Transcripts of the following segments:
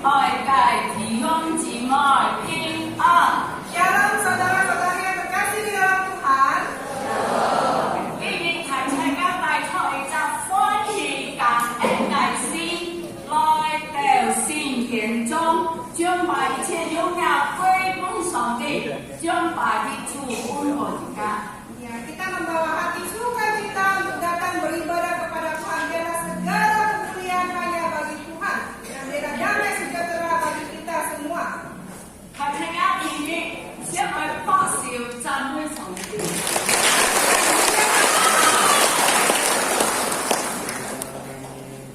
爱盖弟兄姊妹平安。 Shalom saudara-saudari yang terkasih di dalam Tuhan. 今日提出嘅帶出一隻歡喜感恩嘅心，來到聖殿中，將把一切榮耀歸奉上帝，將把啲主恩我家。 Ya, kita membawa hati sukacita untuk datang beribadah kepada Tuhan. Biarlah segala kemuliaan hanya bagi Tuhan dan biarlah damai sejahtera bagi kita semua. 提出嘅意義，先去發笑讚美上帝。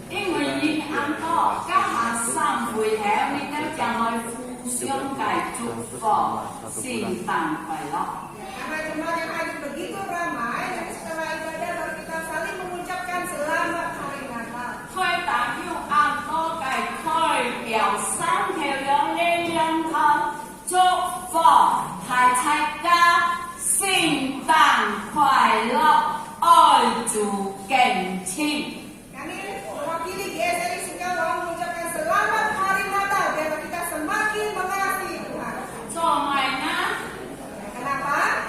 因為已啱多，家下三會後，你都將來互相繼祝福，聖誕快樂。 Karena jemaat yang hadir begitu ramai, dan setelah ibadah baru kita saling mengucapkan selamat hari Natal. 推打要啱多繼推掉三條兩呢兩頭祝福大家聖誕快樂，愛主敬親。 Kami mewakili GSRI Singkawang mengucapkan selamat hari Natal biar kita semakin mengasihi Tuhan. 做埋呢？ Kenapa?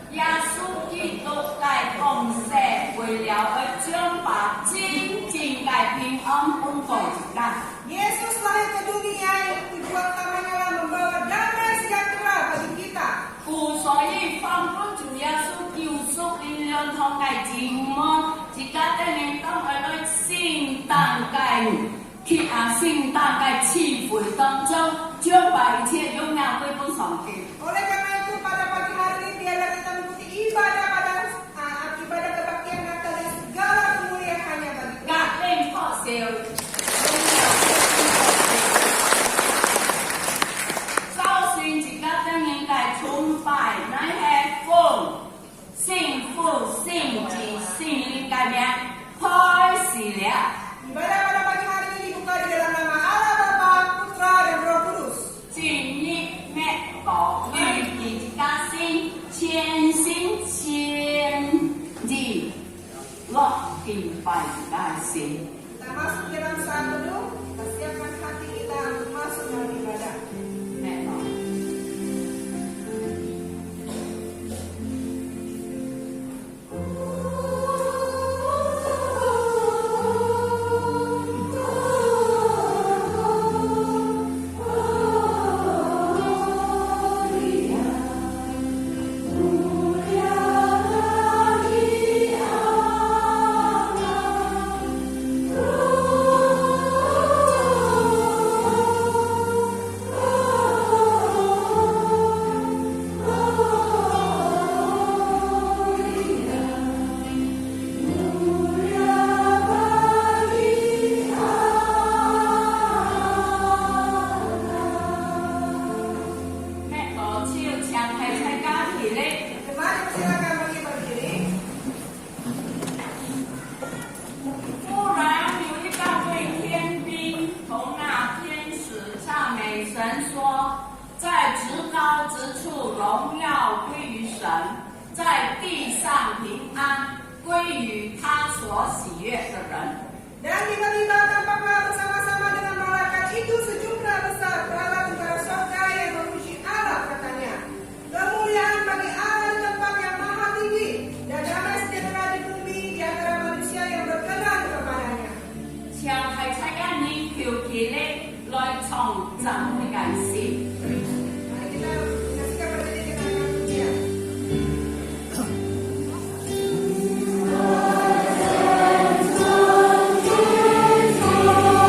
耶穌基督來降世，為了將把真正嘅平安奉給人。 Yesus lahir ke dunia yang tujuan utamanya adalah membawa damai sejahtera bagi kita. 故所以放不主耶穌救贖力量同嘅節目，自家的人當喺度聖誕聖誕嘅氣氛當中，將把一切榮耀歸奉上帝。 Oleh karena itu pada pagi hari ini biarlah kita mengikuti ibadah ibadah kebaktian Natal dan segala kemuliaan hanya bagi 格 Tuhan. 令破笑，首先自家的人嘅崇拜，乃係奉聖父、聖子、聖靈嘅名開始了。 Ibadah pada pagi hari ini dibuka di dalam nama Allah Bapa, Putra dan Roh Kudus. 今日咩講？預備自家先，全心全意落敬拜自家先。 Kita masuk dalam saat teduh, kita siapkan hati kita untuk masuk dalam ibadah. 咩講？ Mari silakan bagi berdiri. 忽然有一大队天兵同那天使赞美神说：“在至高之处荣耀归于神，在地上平安归于他所喜悦的人。” Dan tiba-tiba tampaklah bersama-sama dengan malaikat itu sejumlah besar bala tentara surga yang memuji Allah, katanya. Kemuliaan bagi Allah di tempat yang maha tinggi dan damai sejahtera di bumi di antara manusia yang berkenan kepadanya. 請提出一年條件呢，來重振嘅事。 Mari kita menyaksikan berdiri kita akan pujian. Oh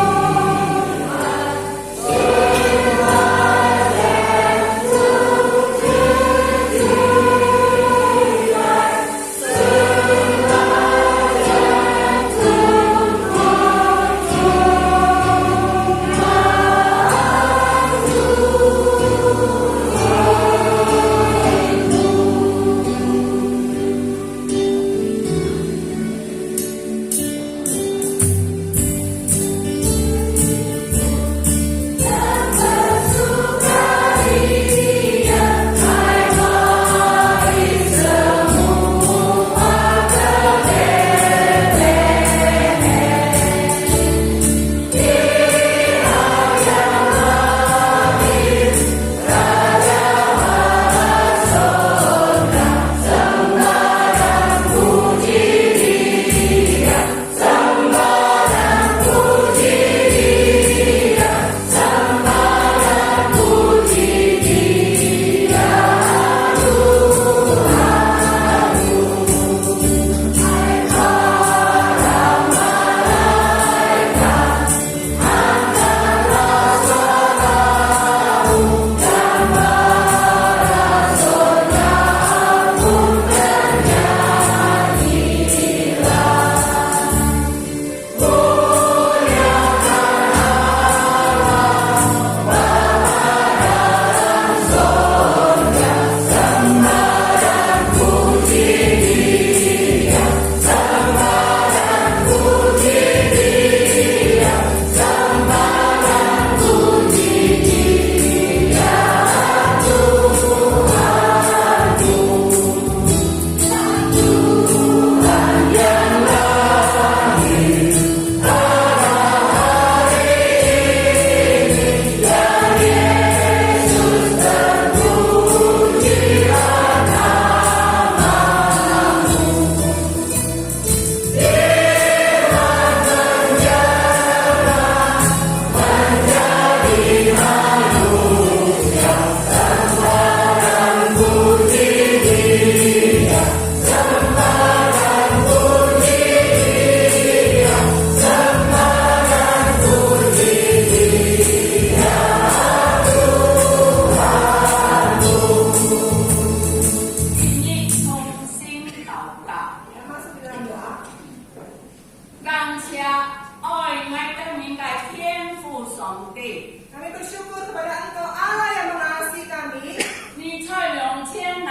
爱的名的天父上帝。 Kami bersyukur kepada Engkau Allah yang mengasihi kami. 你在2000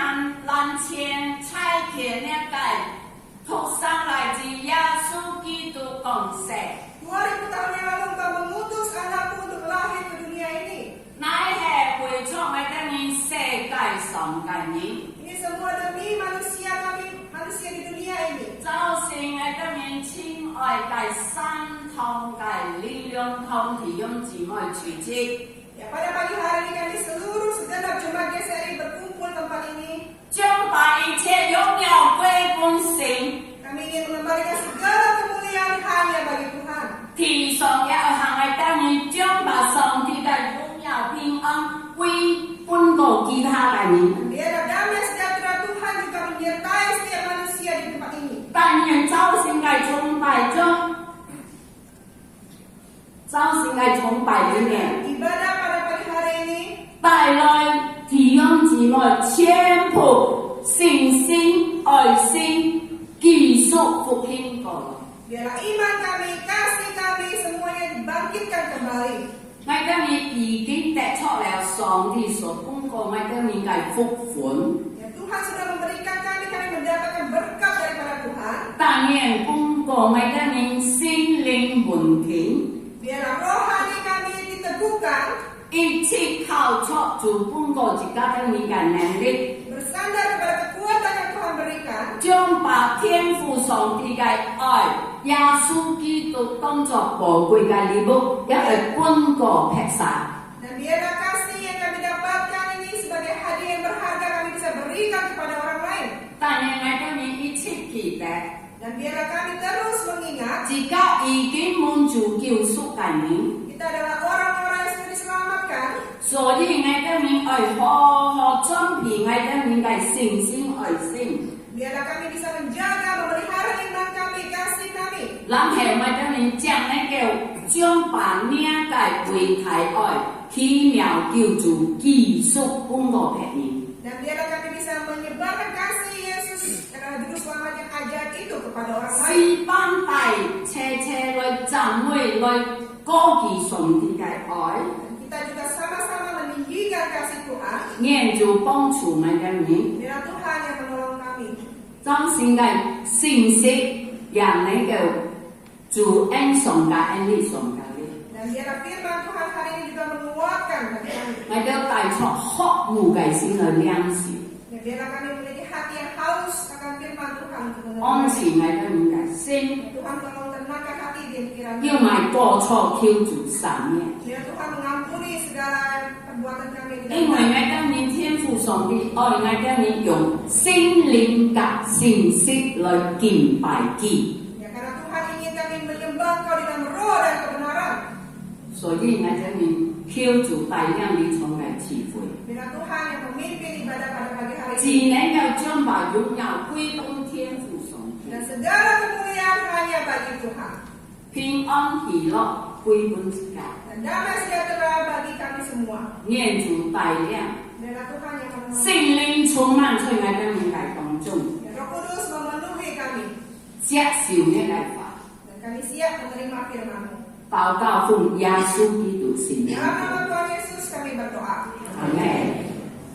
年差遣那个托生来自耶稣基督降世。 2000 tahun yang lalu Engkau mengutus anakmu untuk lahir ke dunia ini. 乃是为咗我哋面世界上嘅人， Ini semua demi manusia kami, manusia di dunia ini. 就是我哋面亲爱嘅三堂嘅力量堂弟兄姊妹聚集， Ya, pada pagi hari ini kami seluruh segenap jemaat GSRI berkumpul tempat ini. 將把一切榮耀歸本神。 Kami ingin mengembalikan segala kemuliaan hanya bagi Tuhan. 天上也有行嘅等於將把上帝嘅榮耀平安歸本到其他嘅人。 Biarlah damai sejahtera Tuhan juga menyertai setiap manusia di tempat ini. 但願周聖嘅崇拜中，周聖嘅崇拜裏面。 Ibadah pada pagi hari ini 帶來弟兄姊妹全部信心、愛心、技術復興過來。 biarlah iman kami, kasih kami semuanya dibangkitkan kembali. 我哋已經得出了上帝所公告我哋嘅福分， Ya, Tuhan sudah memberikan kami mendapatkan berkat daripada Tuhan. 但願公告我哋心靈門庭， Biarlah rohani kami diteguhkan, 一切靠出主公告自家嘅能力， bersandar kepada kekuatan yang Tuhan berikan. 將把天父上帝嘅愛、耶穌基督當作寶貴嘅禮物，一嚟公告劈晒。 Dan biarlah kasih yang kami dapatkan ini sebagai hadiah yang berharga kami bisa berikan kepada orang lain. 但願我哋一切記得， Dan biarlah kami terus mengingat 自家已經滿足救贖嘅人， kita adalah orang-orang yang sudah diselamatkan. 所以我哋愛好好準備我哋嘅信心愛心。 Biarlah kami bisa menjaga, memelihara iman kami, kasih kami. 然後我哋將將把呢個為太愛奇妙救主技術公告俾人。 Dan biarlah kami bisa menyebarkan kasih Yesus juru selamat yang ajaib itu kepada orang lain. 四班大車來讚美來高舉上帝嘅愛， Kita juga sama-sama meninggikan kasih Tuhan. 願主幫助我哋。 Biarlah Tuhan yang menolong kami. 彰顯嘅信息，讓你嘅主恩上嘅恩利上嘅力。 Dan biarlah firman Tuhan hari ini juga menguatkan bagi kami. 我哋帶出渴慕嘅心去領受， Dan biarlah kami memiliki hati yang haus akan firman Tuhan untuk 安 mendengar. 持我哋嘅心， Tuhan tolong tenangkan hati dan pikiran 要 kami. 我過錯挑主神嘅。 Biar Tuhan mengampuni segala perbuatan kami yang 因為 tidak 我哋天父上帝愛我哋用心靈嘅信息來敬拜佢， Ya, karena Tuhan ingin kami menyembah Kau di dalam roh dan kebenaran. 所以我哋挑主大量你從嘅智慧。 Biarlah Tuhan yang memimpin ibadah pada pagi hari 只 ini. 能夠將把榮耀歸東天父上帝。 Dan segala kemuliaan hanya bagi Tuhan. 平安喜樂歸本自家， Dan damai sejahtera bagi kami semua. 願主帶領， Biarlah Tuhan yang menolong. 聖靈充滿在我哋面界當中， Dan Roh Kudus memenuhi kami. 接受呢個法， Dan kami siap menerima firman-Mu. 禱告奉耶穌基督聖名， Dalam nama Tuhan Yesus kami berdoa. 阿門。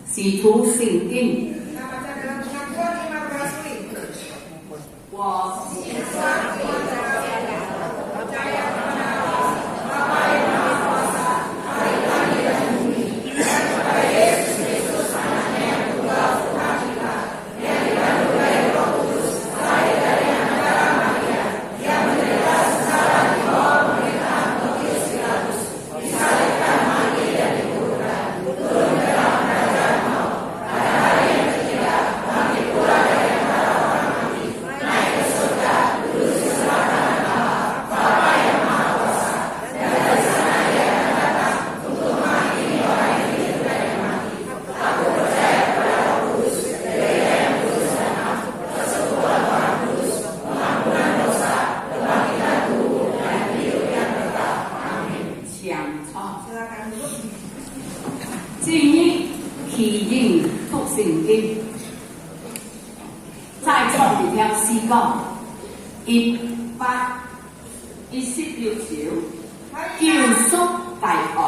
使徒聖經， Kita baca dalam pengakuan iman rasuli. 我 Percaya kepada silakan duduk. 至於奇應讀聖經，再作一條詩歌，180 26條， Mari 救 kita, 贖大愛。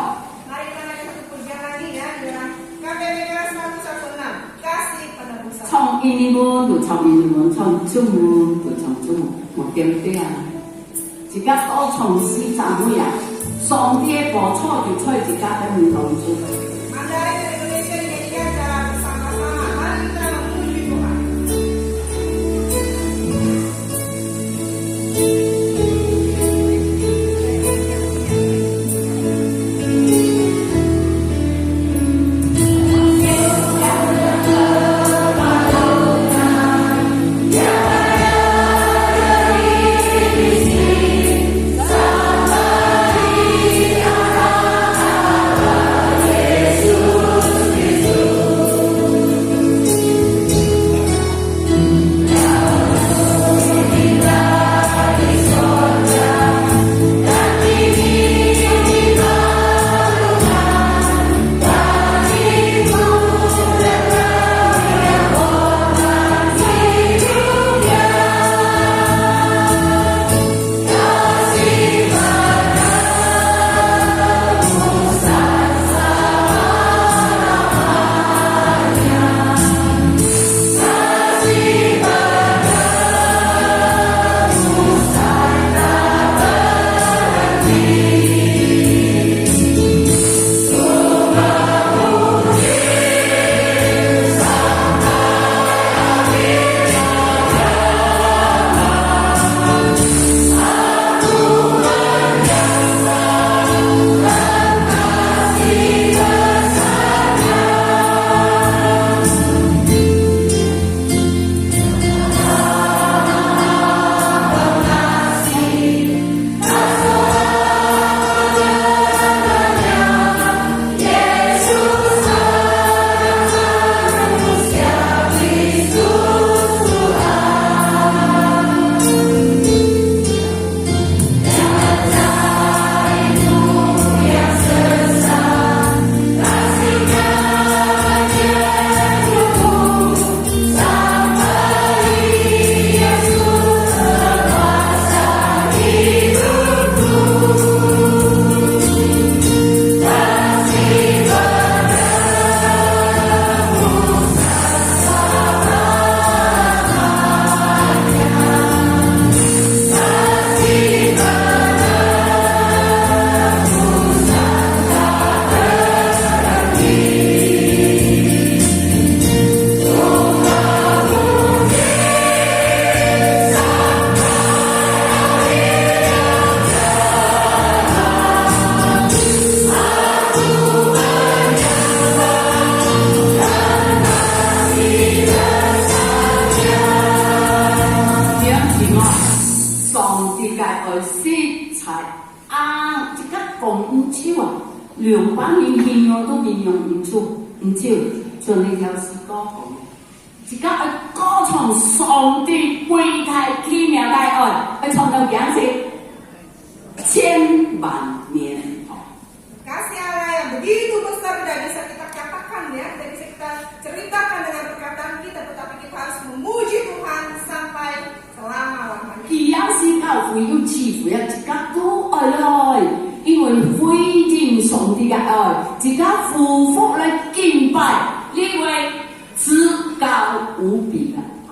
mari kita naik satu pujian lagi ya, di dalam KPBK 116, kasih penebusan. 從英文就從英文，從中文就從中文，冇對唔對啊？一家都從四站位啊，上帝無錯就錯一家喺唔同處。 Mandarin dan Indonesia dinyanyikan secara bersama-sama. Mari kita memuji Tuhan.兩班年形容都形容唔出，唔少，像呢條詩歌講，而家去歌唱上帝偉大奇妙大愛，去創造樣式千萬年後。Kasih Allah yang begitu besar tidak bisa kita katakan ya, tidak bisa kita ceritakan dengan perkataan kita, tetapi kita harus memuji Tuhan sampai selama-lamanya. 樣式教會要似乎一家都愛來，因為回應上帝嘅愛，自家夫婦嚟敬拜呢位至高無比嘅愛。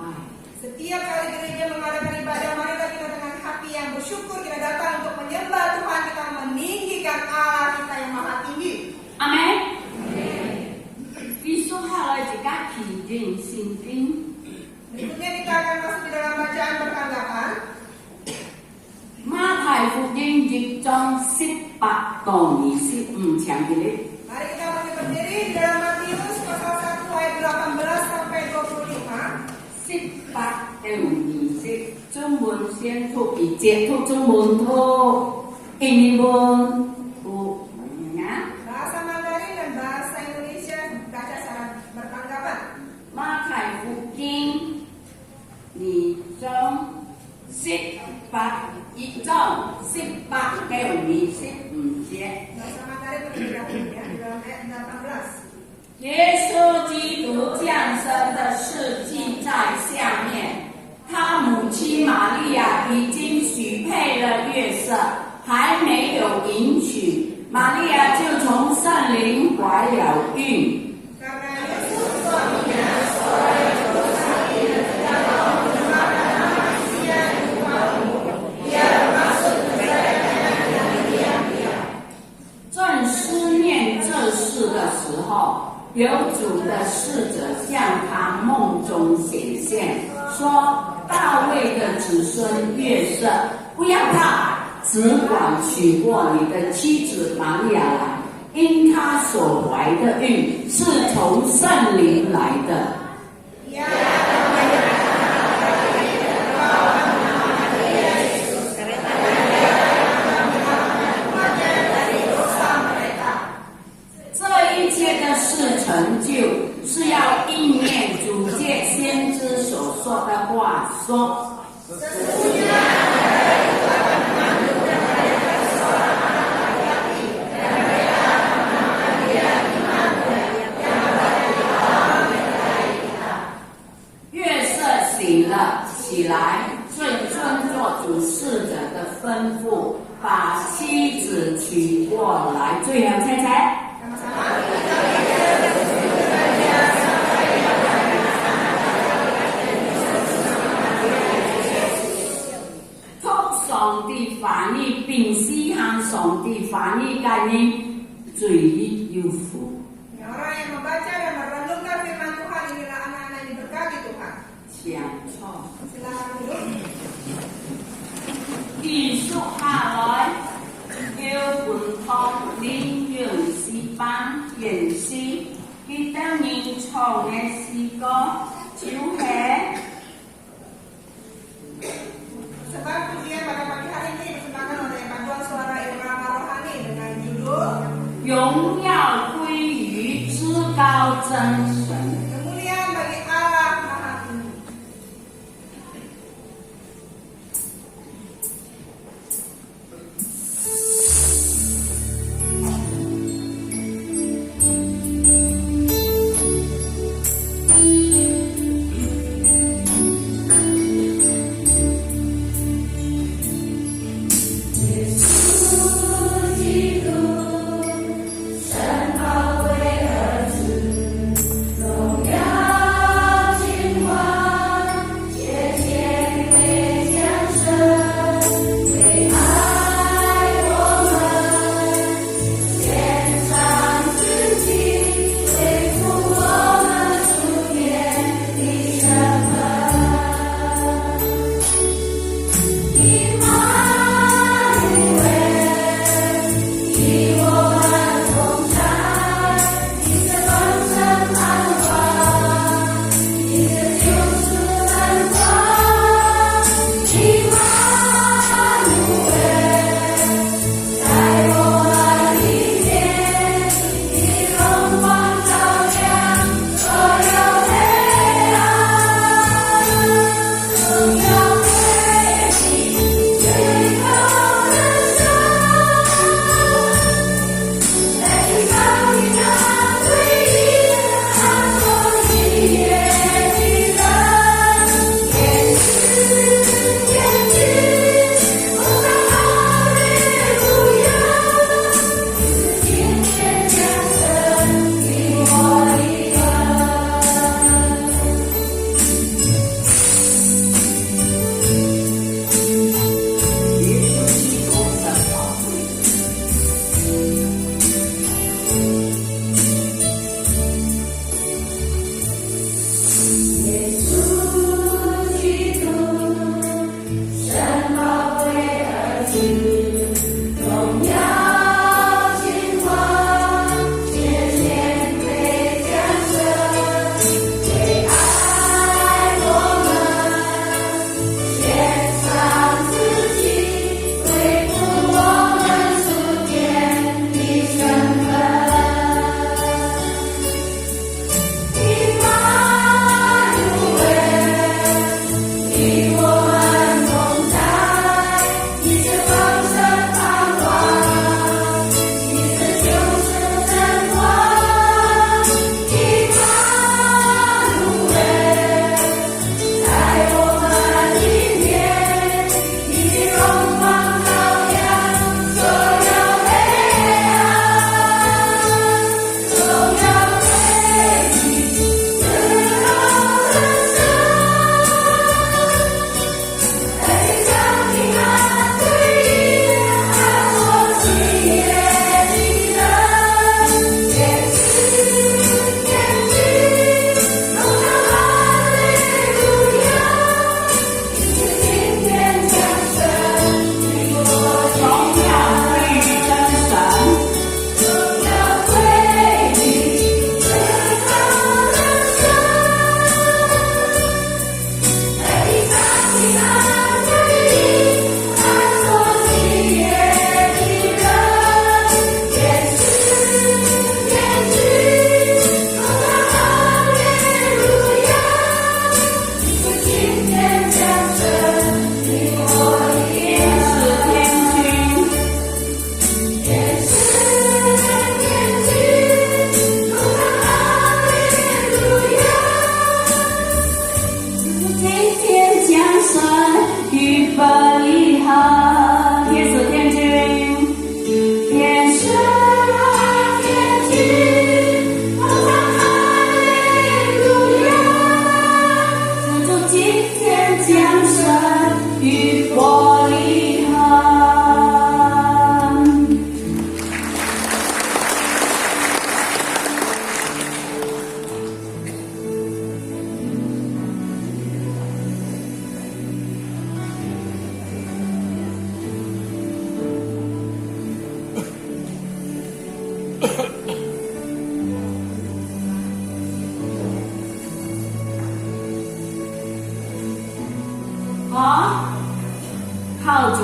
Setiap kali gereja mengadakan ibadah, marilah kita dengan hati yang bersyukur kita datang untuk menyembah Tuhan, kita meninggikan Allah kita yang maha tinggi. Amin. Visual jika kijing sinting. Berikutnya kita akan masuk di dalam bacaan pertanggapan. Matai Fuking Jikjong 18到25強嘅咧。Mari kita masih berdiri di dalam Matius pasal 1 ayat 18 sampai 25. 18到20，中文先讀一節，讀中文讀英文讀呀。Bahasa Mandarin dan bahasa Indonesia baca secara bertanggapan. Matai Fuking Jikjong 18。一章18到25节。耶稣基督降生的事记在下面。他母亲玛利亚已经许配了约月色还没有迎娶，玛利亚就从圣灵怀了孕。正思念这事的时候，有主的使者向他梦中显现，说：大卫的子孙约瑟，不要怕，只管娶过你的妻子玛利亚来，因她所怀的孕是从圣灵来的。这一切的事成就，是要应验主借先知所说的话，说：约瑟醒了起来，遵作主使者的吩咐，把妻子娶过来。最后猜猜。上帝凡你并施行上帝凡你感应罪孽有福。Orang yang membaca dan merenungkan firman Tuhan inilah anak-anak yang diberkati Tuhan. 讲错。 Silakan duduk. 艺术下來，要本堂領用詩班研詩，記得認唱嘅詩歌，就係。 Sebab pujian pada pagi hari ini dipersembahkan oleh Paduan Suara Irama Rohani dengan judul 榮耀歸於至高真神。 Kemuliaan bagi Allah Maha Tinggi.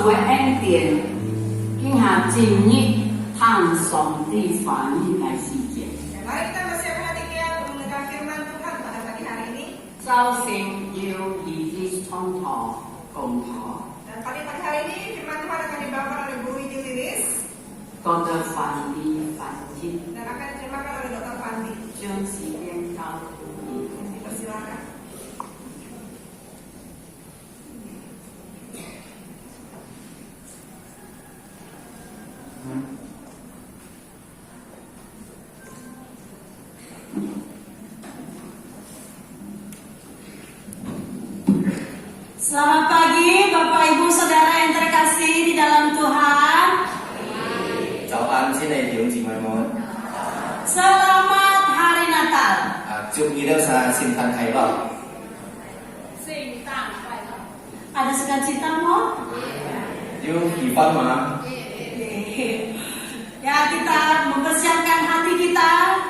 主的恩典，今下进入探上帝反应的世界。 Mari kita persiapkan hati kita untuk mendengar firman Tuhan pada pagi hari ini. 首先要以啲冲突共同， Dan pada pagi hari ini firman Tuhan akan dibawakan oleh Bu Widi Lilis 覺得反應反應， dan akan diterjemahkan oleh Dr. Fandi. 將時間交給你。 Dipersilakan. Selamat pagi Bapak Ibu Saudara yang terkasih di dalam Tuhan. 早安，亲爱的弟兄姊妹们， Selamat Hari Natal. 祝你哋生聖誕快樂。 聖誕快樂！ Ada sukacita mo? 有喜歡嗎？ Ya, kita mempersiapkan hati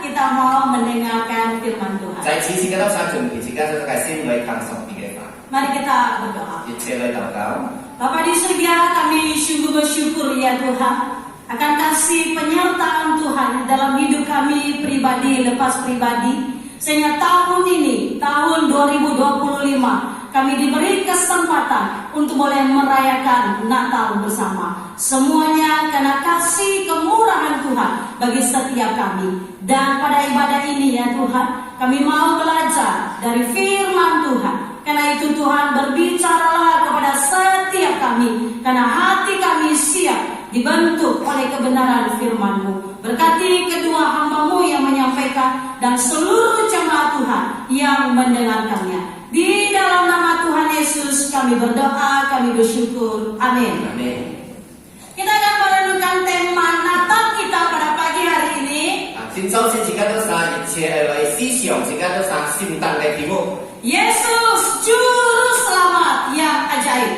kita mau mendengarkan firman Tuhan. 在此時間都想準備自己都係先嚟看上帝嘅話， Mari kita berdoa. 一切嚟禱告。 Bapa di surga, kami sungguh bersyukur ya Tuhan akan kasih penyertaan Tuhan dalam hidup kami pribadi lepas pribadi. Sehingga tahun ini, tahun 2025, kami diberi kesempatan untuk boleh merayakan Natal bersama. Semuanya karena kasih kemurahan Tuhan bagi setiap kami. Dan pada ibadah ini ya Tuhan, kami mau belajar dari firman Tuhan. Karena itu Tuhan berbicaralah kepada setiap kami. Karena hati kami siap dibentuk oleh kebenaran firman-Mu. Berkati kedua hamba-Mu yang menyampaikan dan seluruh jemaat Tuhan yang mendengarkannya. Di dalam nama Tuhan Yesus kami berdoa, kami bersyukur. Amin. Amin. Kita akan merenungkan tema Natal kita pada pagi hari ini. 先首先自己都生一切嚟思想，自己都生聖誕嘅題目。 Yesus Juru Selamat yang ajaib.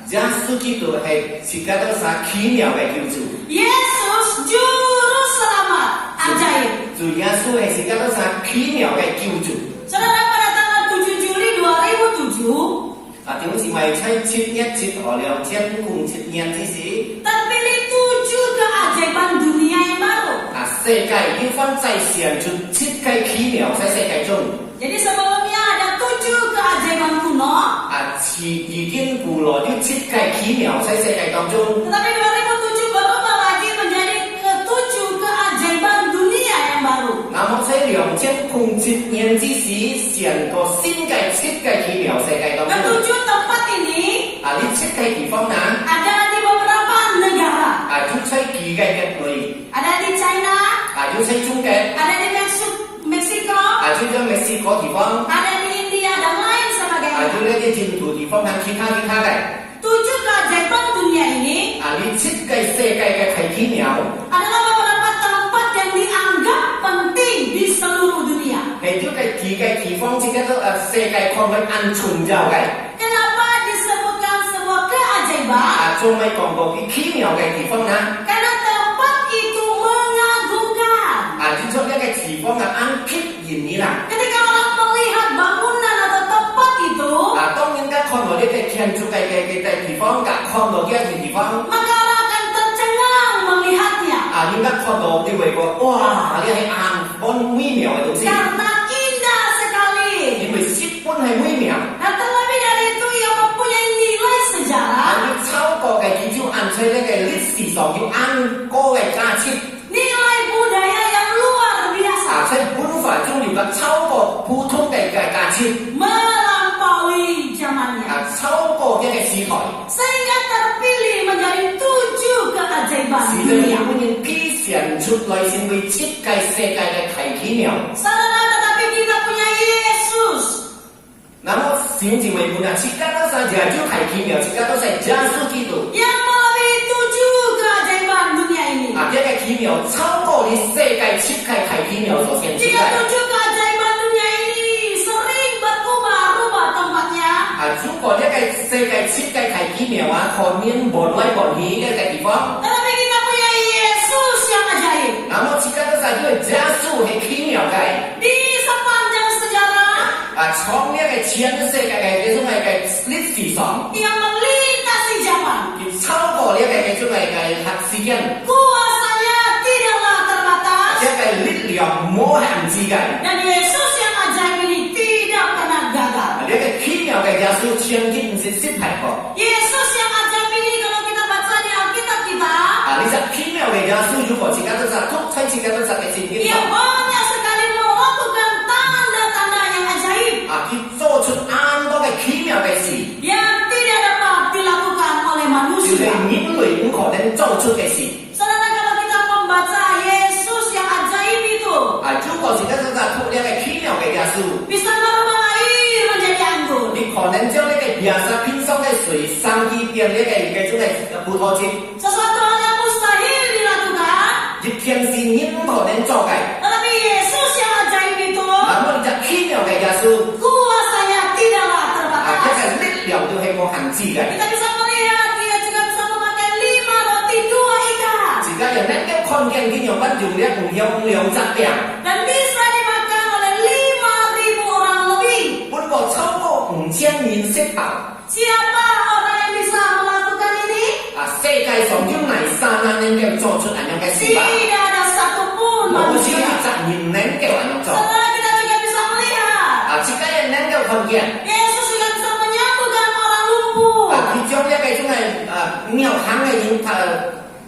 耶穌基督係自己都生奇妙嘅救主。 Yesus Juru Selamat ajaib. 主耶穌係自己都生奇妙嘅救主。 Saudara, pada tanggal 7 Juli 2007, 弟兄姊妹喺7月7號了，天公節日之時， terpilih 7 keajaiban dunia yang baru. 世界要分在選出7個奇妙喺世界中。 Jadi sebelumnya ada 7 keajaiban kuno, 已經古來啲7個奇妙喺世界當中。 tetapi 2007 berubah lagi menjadi ke-7 keajaiban dunia yang baru. 那麼喺2007年之時，成個新嘅7個奇妙世界當中。 Ke-7 tempat ini 呢7個地方呢， ada di beberapa negara. 要喺幾個嘅類， Ada di China, 要喺中國， ada di Meksiko, 要喺墨西哥地方， ada di India dan lain 要 sebagainya. 喺啲印度地方同其他嘅。 7 keajaiban dunia ini 呢7個世界嘅奇妙， adalah beberapa tempat yang dianggap penting di seluruh dunia. 係啲嘅幾個地方，自己都世界看為安全咗嘅。 Kenapa disebutkan sebuah keajaiban? 仲未講過啲奇妙嘅地方呢？ Karena tempat itu mengagumkan. 呢種一個地方安僻然啲啦。 Ketika orang melihat bangunan atau tempat itu, 當然家看到呢個建築嘅地方，看到呢一個地方。 maka orang akan tercengang melihatnya. 應該看到你會覺哇！呢係眼看微妙嘅東西， Karena indah sekali. 因為十分係微妙。 Dan terlebih dari itu yang mempunyai nilai sejarah, 要超過嘅建築按照呢個歷史上要按高嘅價錢， nilai budaya yang luar biasa, 喺本法中要超過普通嘅價錢， melampaui zamannya. 超過一個時代。 Sehingga terpilih menjadi 7 keajaiban 是 dunia. 本應必選出來成為設計世界嘅奇妙。 Saudara, tetapi kita punya Yesus. 那麼先至為本啊，設計都係耶穌奇妙，設計都係耶穌基督。 Yang melebihi 7 keajaiban dunia ini. 一個奇妙超過你世界設計奇妙所顯出 Jika 嚟。 7 keajaiban dunia ini sering berubah-ubah tempatnya, 如果一個世界設計奇妙可能搬來搬去一個地方， tetapi kita punya Yesus yang ajaib. 那麼設計都係因為耶穌係奇妙嘅。 Di sepanjang sejarah 從一個前世界嘅呢種嘅歷史上， yang melintasi zaman, keajaiban. 佢超過呢一個嘅種嘅核時間， Kuasanya tidaklah terbatas. 一個力量冇限制嘅。 Dan Yesus yang ajaib ini tidak pernah gagal. 呢個奇妙嘅耶穌將佢唔是失敗過。 Yesus yang ajaib ini kalau kita baca di Alkitab kita, 呢隻奇妙嘅耶穌如果自己都實突出自己都實嘅聖經 ia banyak sekali melakukan tanda-tanda yang ajaib 佢做出啱多嘅奇妙嘅事， yang tidak dapat dilakukan oleh 就係 manusia. 人類唔可能做出嘅事。 Saudara, kalau kita membaca Yesus yang ajaib itu, 如果自己都實突呢個奇妙嘅耶穌， bisa merubah air menjadi anggur. 你可能將呢個耶穌偏鬆嘅水生意變呢個種嘅葡萄汁， Sesuatu hal yang mustahil dilakukan, 你平時你唔可能做嘅。 tetapi Yesus yang ajaib itu 咁呢隻奇妙嘅耶穌， kuasanya tidaklah 一 terbatas. 個力量都係冇限制嘅。 Kita bisa melihat dia juga bisa memakai 5 roti 2 ikan 而家人能夠看見佢用乜用質量， dan bisa dimakan oleh 5.000 orang lebih. 不過超過5000人食飽。 Siapa orang yang bisa melakukan ini? 世界上有哪3人能夠做出咁樣嘅事吧？ Tidak ada satupun 冇少 manusia. 一隻人能夠咁樣做。 Saudara, kita juga bisa melihat 自家人能夠看見， Yesus juga bisa menyembuhkan orang lumpuh. 佢將一個種係廟行嘅人，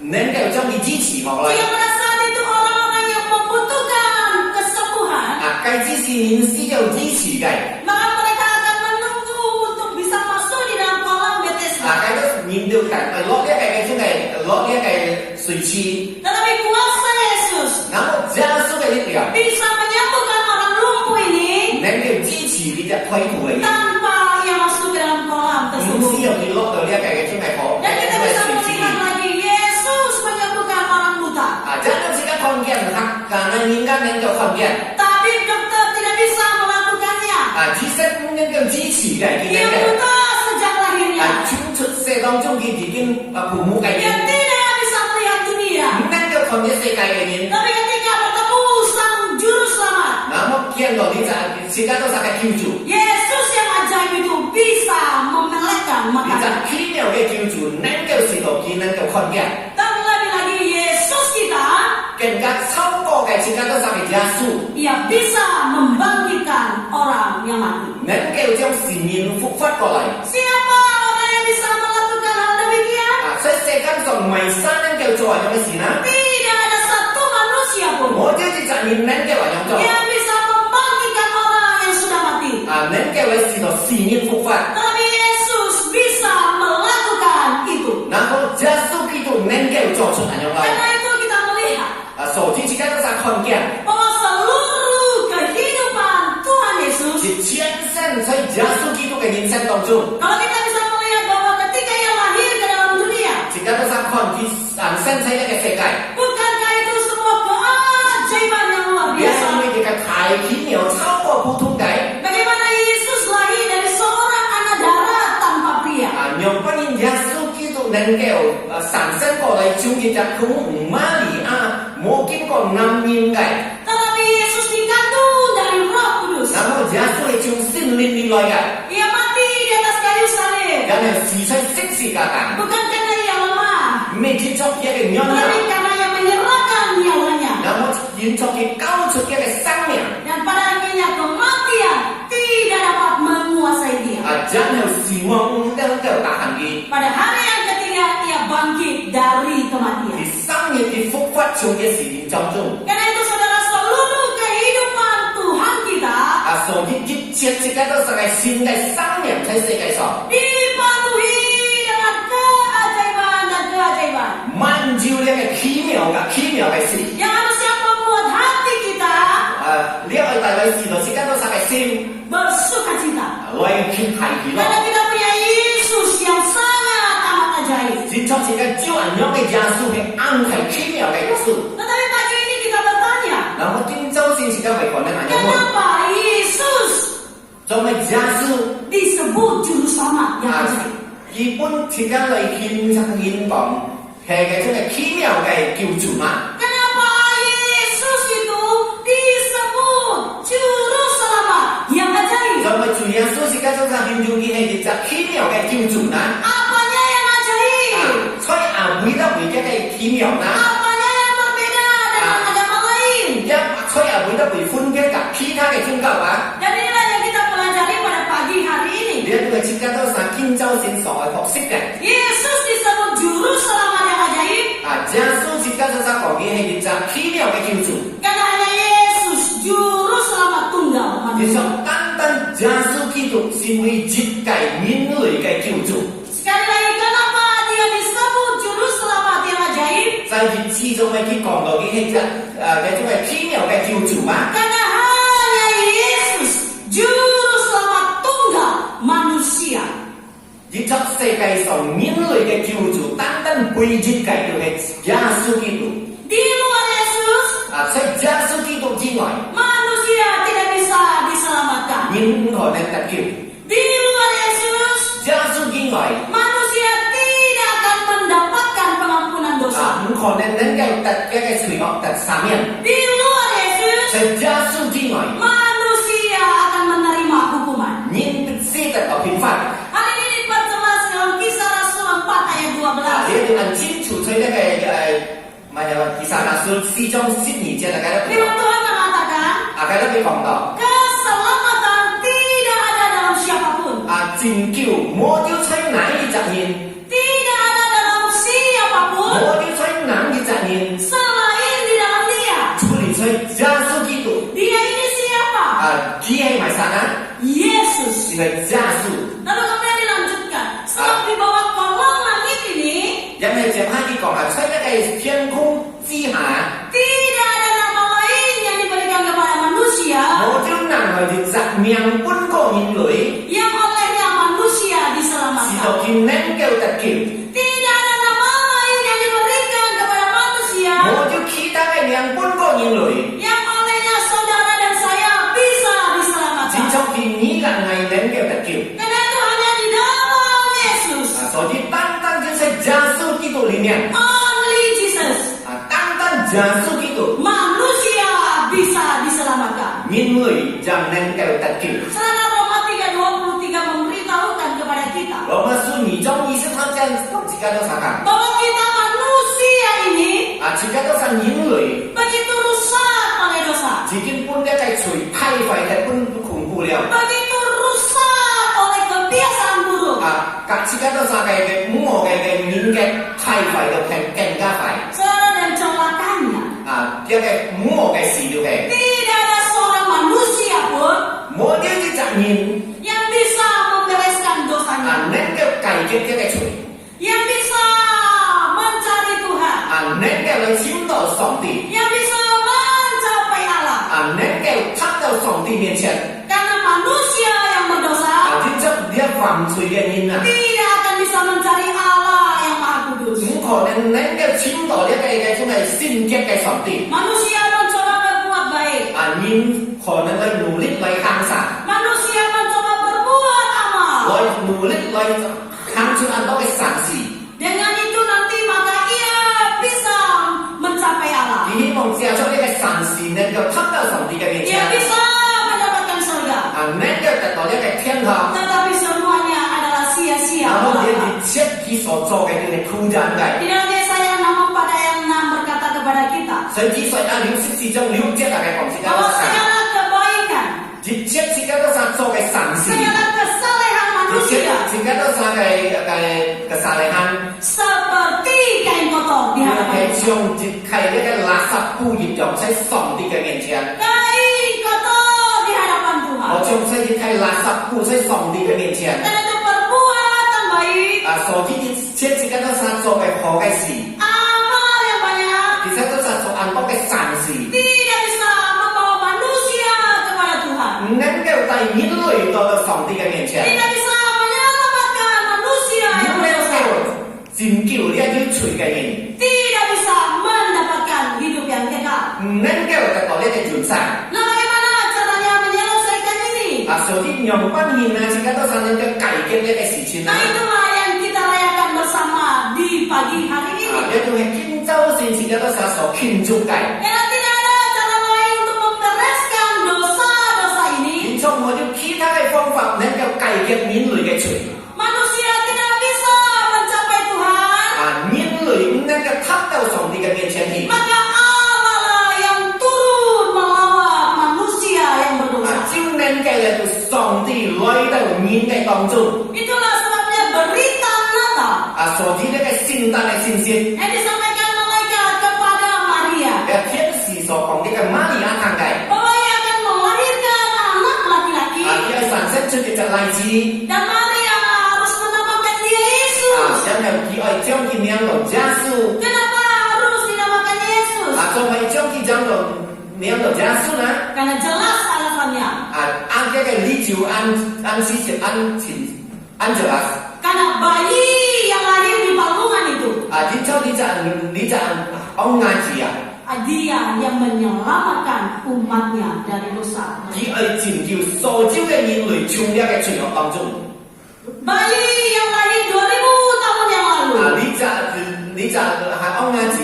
能夠將佢支持落來。 Jika pada saat itu orang-orang yang membutuhkan kesembuhan, 該支持人需要支持嘅， maka mereka akan menunggu untuk bisa masuk di dalam kolam Bethesda. 該都面對緊攞呢一個嘅種係攞呢一個水池， Tetapi kuasa Yesus 然後耶穌嘅力量 bisa menyembuhkan orang lumpuh ini 能夠支持呢隻推土嘅人， tanpa ia masuk ke dalam kolam 唔 tersebut. 需要佢攞到呢一個嘅種係火 Dan kita 嘅 bisa 水池。 melihat lagi Yesus menyembuhkan orang buta. 將自己看見人家能夠看見， Tapi dokter tidak bisa melakukannya. 醫生唔能夠支持嘅，佢 Dia 能夠 buta sejak lahirnya. 穿出世當中佢已經父母嘅 Dia 人， tidak bisa melihat dunia. 唔能夠看見世界嘅人， Tapi ketika bertemu sang juru selamat, 那麼見到你就自己都係個救主， Yesus yang ajaib itu bisa memelekkan 你 mata. 就奇妙嘅救主，能夠使到佢能夠看見， Dan lebih lagi Yesus kita, 更加超過嘅自己都係個耶穌， ia bisa membangkitkan orang yang mati. 能夠將死人復活過來。 Siapa orang yang bisa melakukan hal demikian? 所以世界上唔係生能夠做咁嘅事啦， Tidak ada satu manusia pun 我哋就係能夠咁樣做， yang bisa membangkitkan orang yang sudah mati. 能夠嚟使到死人復活。 Tetapi Yesus bisa melakukan itu. 然後耶穌基督能夠做出咁樣來， Karena itu kita melihat 所以自己都係看見， bahwa seluruh kehidupan Tuhan Yesus, 是全身在耶穌基督嘅人生當中， kalau kita bisa melihat bahwa ketika ia lahir ke dalam dunia, 自己都係看佢人生喺一個世界， bukankah itu sebuah keajaiban yang luar 因 biasa? 為佢嘅太奇妙超過普通嘅， Bagaimana Yesus lahir dari seorang anak darah tanpa pria? 讓不然耶穌基督能夠產生過嚟，將佢隻孔瑪利亞冇經過男人嘅， Tetapi Yesus dikandung dari Roh Kudus. 然後耶穌係從聖靈而來嘅， Ia mati di atas kayu salib, 然後死在十字架上， bukan karena ia lemah, 未接觸一個娘娘。 tetapi karena ia menyerahkan nyawanya. 然後演出嘅交出嘅生命， Dan pada akhirnya kematian tidak dapat menguasai dia. 然後死亡能夠打行嘅， Pada hari yang ketiga ia bangkit dari 第 kematian. 三日嘅復活從嘅事件當中， Karena itu saudara, seluruh kehidupan Tuhan kita 所以一切自己都係新嘅生命喺世界上， dipenuhi dengan keajaiban dan keajaiban 滿照呢個奇妙嘅事， yang harusnya membuat hati kita 呢個大衛時代自己都係心 bersuka cita. 來傾係喜樂， Karena kita punya Yesus yang sangat amat ajaib. 接觸自己照人樣嘅耶穌嘅安係奇妙嘅耶穌， Tetapi pagi ini kita bertanya, 然後今朝先自己為講呢樣嘢， kenapa Yesus 做乜耶穌？ disebut juru selamat yang ajaib? 一般自己嚟獻講係嘅種係奇妙嘅救主嘛。 Kenapa Yesus itu disebut juru selamat yang ajaib? 就咪主耶穌自己都係獻咗嘅係隻奇妙嘅救主啦。 Apanya yang ajaib? nah. Apanya yang berbeda dengan agama lain? Dia saya boleh berfungsi kat kita ke tinggal ah. Dan inilah yang kita pelajari pada pagi hari ini. Dia juga jika tu sang kinjau sin soal foksik kan. Yesus disebut juru selamat yang ajaib. Yesus jika sesuatu dia kita kini apa kinju. Karena hanya Yesus juru selamat tunggal Dia manusia. tantan Yesus itu simui jikai minlui kai kinju. Sekali lagi, kenapa dia disebut juru selamat yang ajaib? 在熱刺中嘅佢講到嘅係種係天有嘅叫做嘛， Karena hanya Yesus juru selamat tunggal manusia. 而作世界上人類嘅叫做單單背接計叫嘅耶穌基督 Di luar Yesus, 啊，在耶穌基督之外， manusia tidak bisa diselamatkan. 人唔可能得救。 Di luar Yesus, 耶穌之外 manusia tidak akan mendapatkan pengampunan 啊， dosa. 唔可能能夠得一個罪惡得赦免。 Di luar Yesus, 在耶穌之外， manusia akan menerima hukuman. 人必須得到平反。 Hal ini diperjelas dalam Kisah Rasul 4 ayat 啊， 12. 你哋很清楚在那個乜嘢《以賽亞書4章12節大家都 Firman Tuhan mengatakan, 啊，大家都講到。 keselamatan tidak ada dalam siapapun. 啊，拯救冇要吹哪一隻人， Tidak ada dalam siapapun 冇要吹哪一隻人， selain di dalam dia. 除了吹耶穌基督， Dia ini siapa? 啊，佢係咪神啊？ Yesus. 係咪耶穌？ Lalu kemudian dilanjutkan. Sebab di bawah kolong langit ini 因為接下啲講啊，吹一個天空之下， tidak ada nama lain yang diberikan kepada manusia 冇叫人類嘅責命本個人類， yang olehnya manusia 是 diselamatkan. 到佢能夠得救， Tidak ada nama lain yang diberikan kepada manusia 冇叫其他嘅命本個人類， yang olehnya saudara dan saya bisa 只 diselamatkan. 做佢呢個係能夠得救。 Karena itu hanya di dalam Yesus. 啊，所以單單就是耶穌基督裡面， Only Jesus. 啊，單單耶穌基督。 Manusia bisa diselamatkan. 人類就能夠得救。 Saudara, Roma 3:23 memberitahukan kepada kita 羅馬書2章23節講自己都查看， bahwa kita manusia ini 啊，自己都係人類， begitu rusak oleh dosa, 自己本一個隨批廢嘅本恐怖了， begitu rusak oleh kebiasaan buruk. 啊，自己都係嘅五我嘅人嘅批廢到更加廢， Saudara, dan celakanya 啊，一個五我嘅事了嘅， tidak ada seorang manusia pun 冇呢啲責任， yang bisa membereskan 啊， dosanya, 能夠解決一個罪， yang bisa mencari Tuhan, 啊，能夠嚟尋到上帝， yang bisa mencapai Allah. 啊，能夠踏到上帝面前， Karena manusia yang 啊， berdosa 即係啲犯罪嘅人啊。 tidak akan bisa mencari Allah yang Maha Kudus. 唔可能能夠簽到一個種係聖潔嘅上帝， Manusia mencoba berbuat baik. 啊，人可能去努力嚟行善， Manusia mencoba berbuat amal. 嚟努力嚟行出很多嘅善事， Dengan itu nanti maka ia bisa mencapai Allah. 希望借出呢個善事能夠吸到上帝嘅面 Ia 前， bisa mendapatkan surga. 啊，能夠得到一個天堂， Tetapi semuanya adalah sia-sia. 然後你 belaka. 一切佢所做嘅你係枯乾嘅， Di dalam Yesaya 64 ayat 6 berkata kepada kita 所以之所以64章6節大家講自己都 bahwa 善， segala kebaikan, 一切自己都係做嘅善事， segala kesalehan 一切 manusia 自己都係嘅善利行。 seperti kain kotor di 因 hadapan 為 Tuhan. 將一係一個垃圾污染咗喺上帝嘅面前， Kain kotor di hadapan 我 Tuhan. 將這一塊垃圾污喺上帝嘅面前， Karena itu perbuatan baik, 啊，所以一切自己都係做嘅好嘅事， amal yang banyak 其實都係做很多嘅善事， tidak bisa membawa manusia kepada Tuhan. 唔能夠帶人類到到上帝嘅面前， Tidak bisa menyelamatkan manusia 唔 yang 能 berdosa. 夠拯救呢一啲罪嘅人， Tidak bisa mendapatkan hidup yang kekal. 唔能夠得到呢啲永生， Nah, bagaimana caranya menyelesaikan ini? 啊，所以用關鍵啊，自己都係能夠解決呢個事情 Nah, 啊， itulah yang kita rayakan bersama di pagi hari 啊， ini. 呢種係建州線自己都係所慶祝嘅。 Karena tidak ada cara lain untuk membereskan dosa-dosa ini. 現在我用其他嘅方法能夠解決人類嘅罪， Manusia tidak bisa mencapai Tuhan 啊，人類唔能夠達到上帝當中， Itulah sebabnya berita Natal 所指呢個聖誕嘅信息， yang disampaikan malaikat kepada Maria 天使所講呢個瑪利亞堂嘅， bahwa ia akan melahirkan anak laki-laki 佢係產生出嘅就例子， dan Maria harus menamakan dia Yesus. 然後佢愛將佢名做耶穌， Kenapa harus dinamakan Yesus? 做係將佢將做名做耶穌呢？ Karena jelas alasannya. 按呢個理由按著啦。 Karena bayi yang lahir di palungan itu, 你就按牙字啊， dia yang menyelamatkan umatnya dari dosa. 佢係拯救所有嘅人類從呢個罪惡當中。 Bayi yang lahir 2000 tahun yang lalu, 你就係按牙字，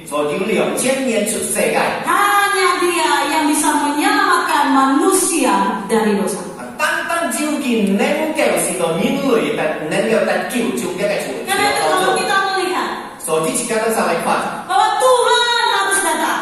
所有2000年出世界。 hanya dia yang bisa menyelamatkan manusia dari dosa. 單照見能夠使到人類能夠得救出呢個罪惡 Karena itu 當 kalau 中。 kita melihat 所以而家都再嚟看 bahwa Tuhan harus datang,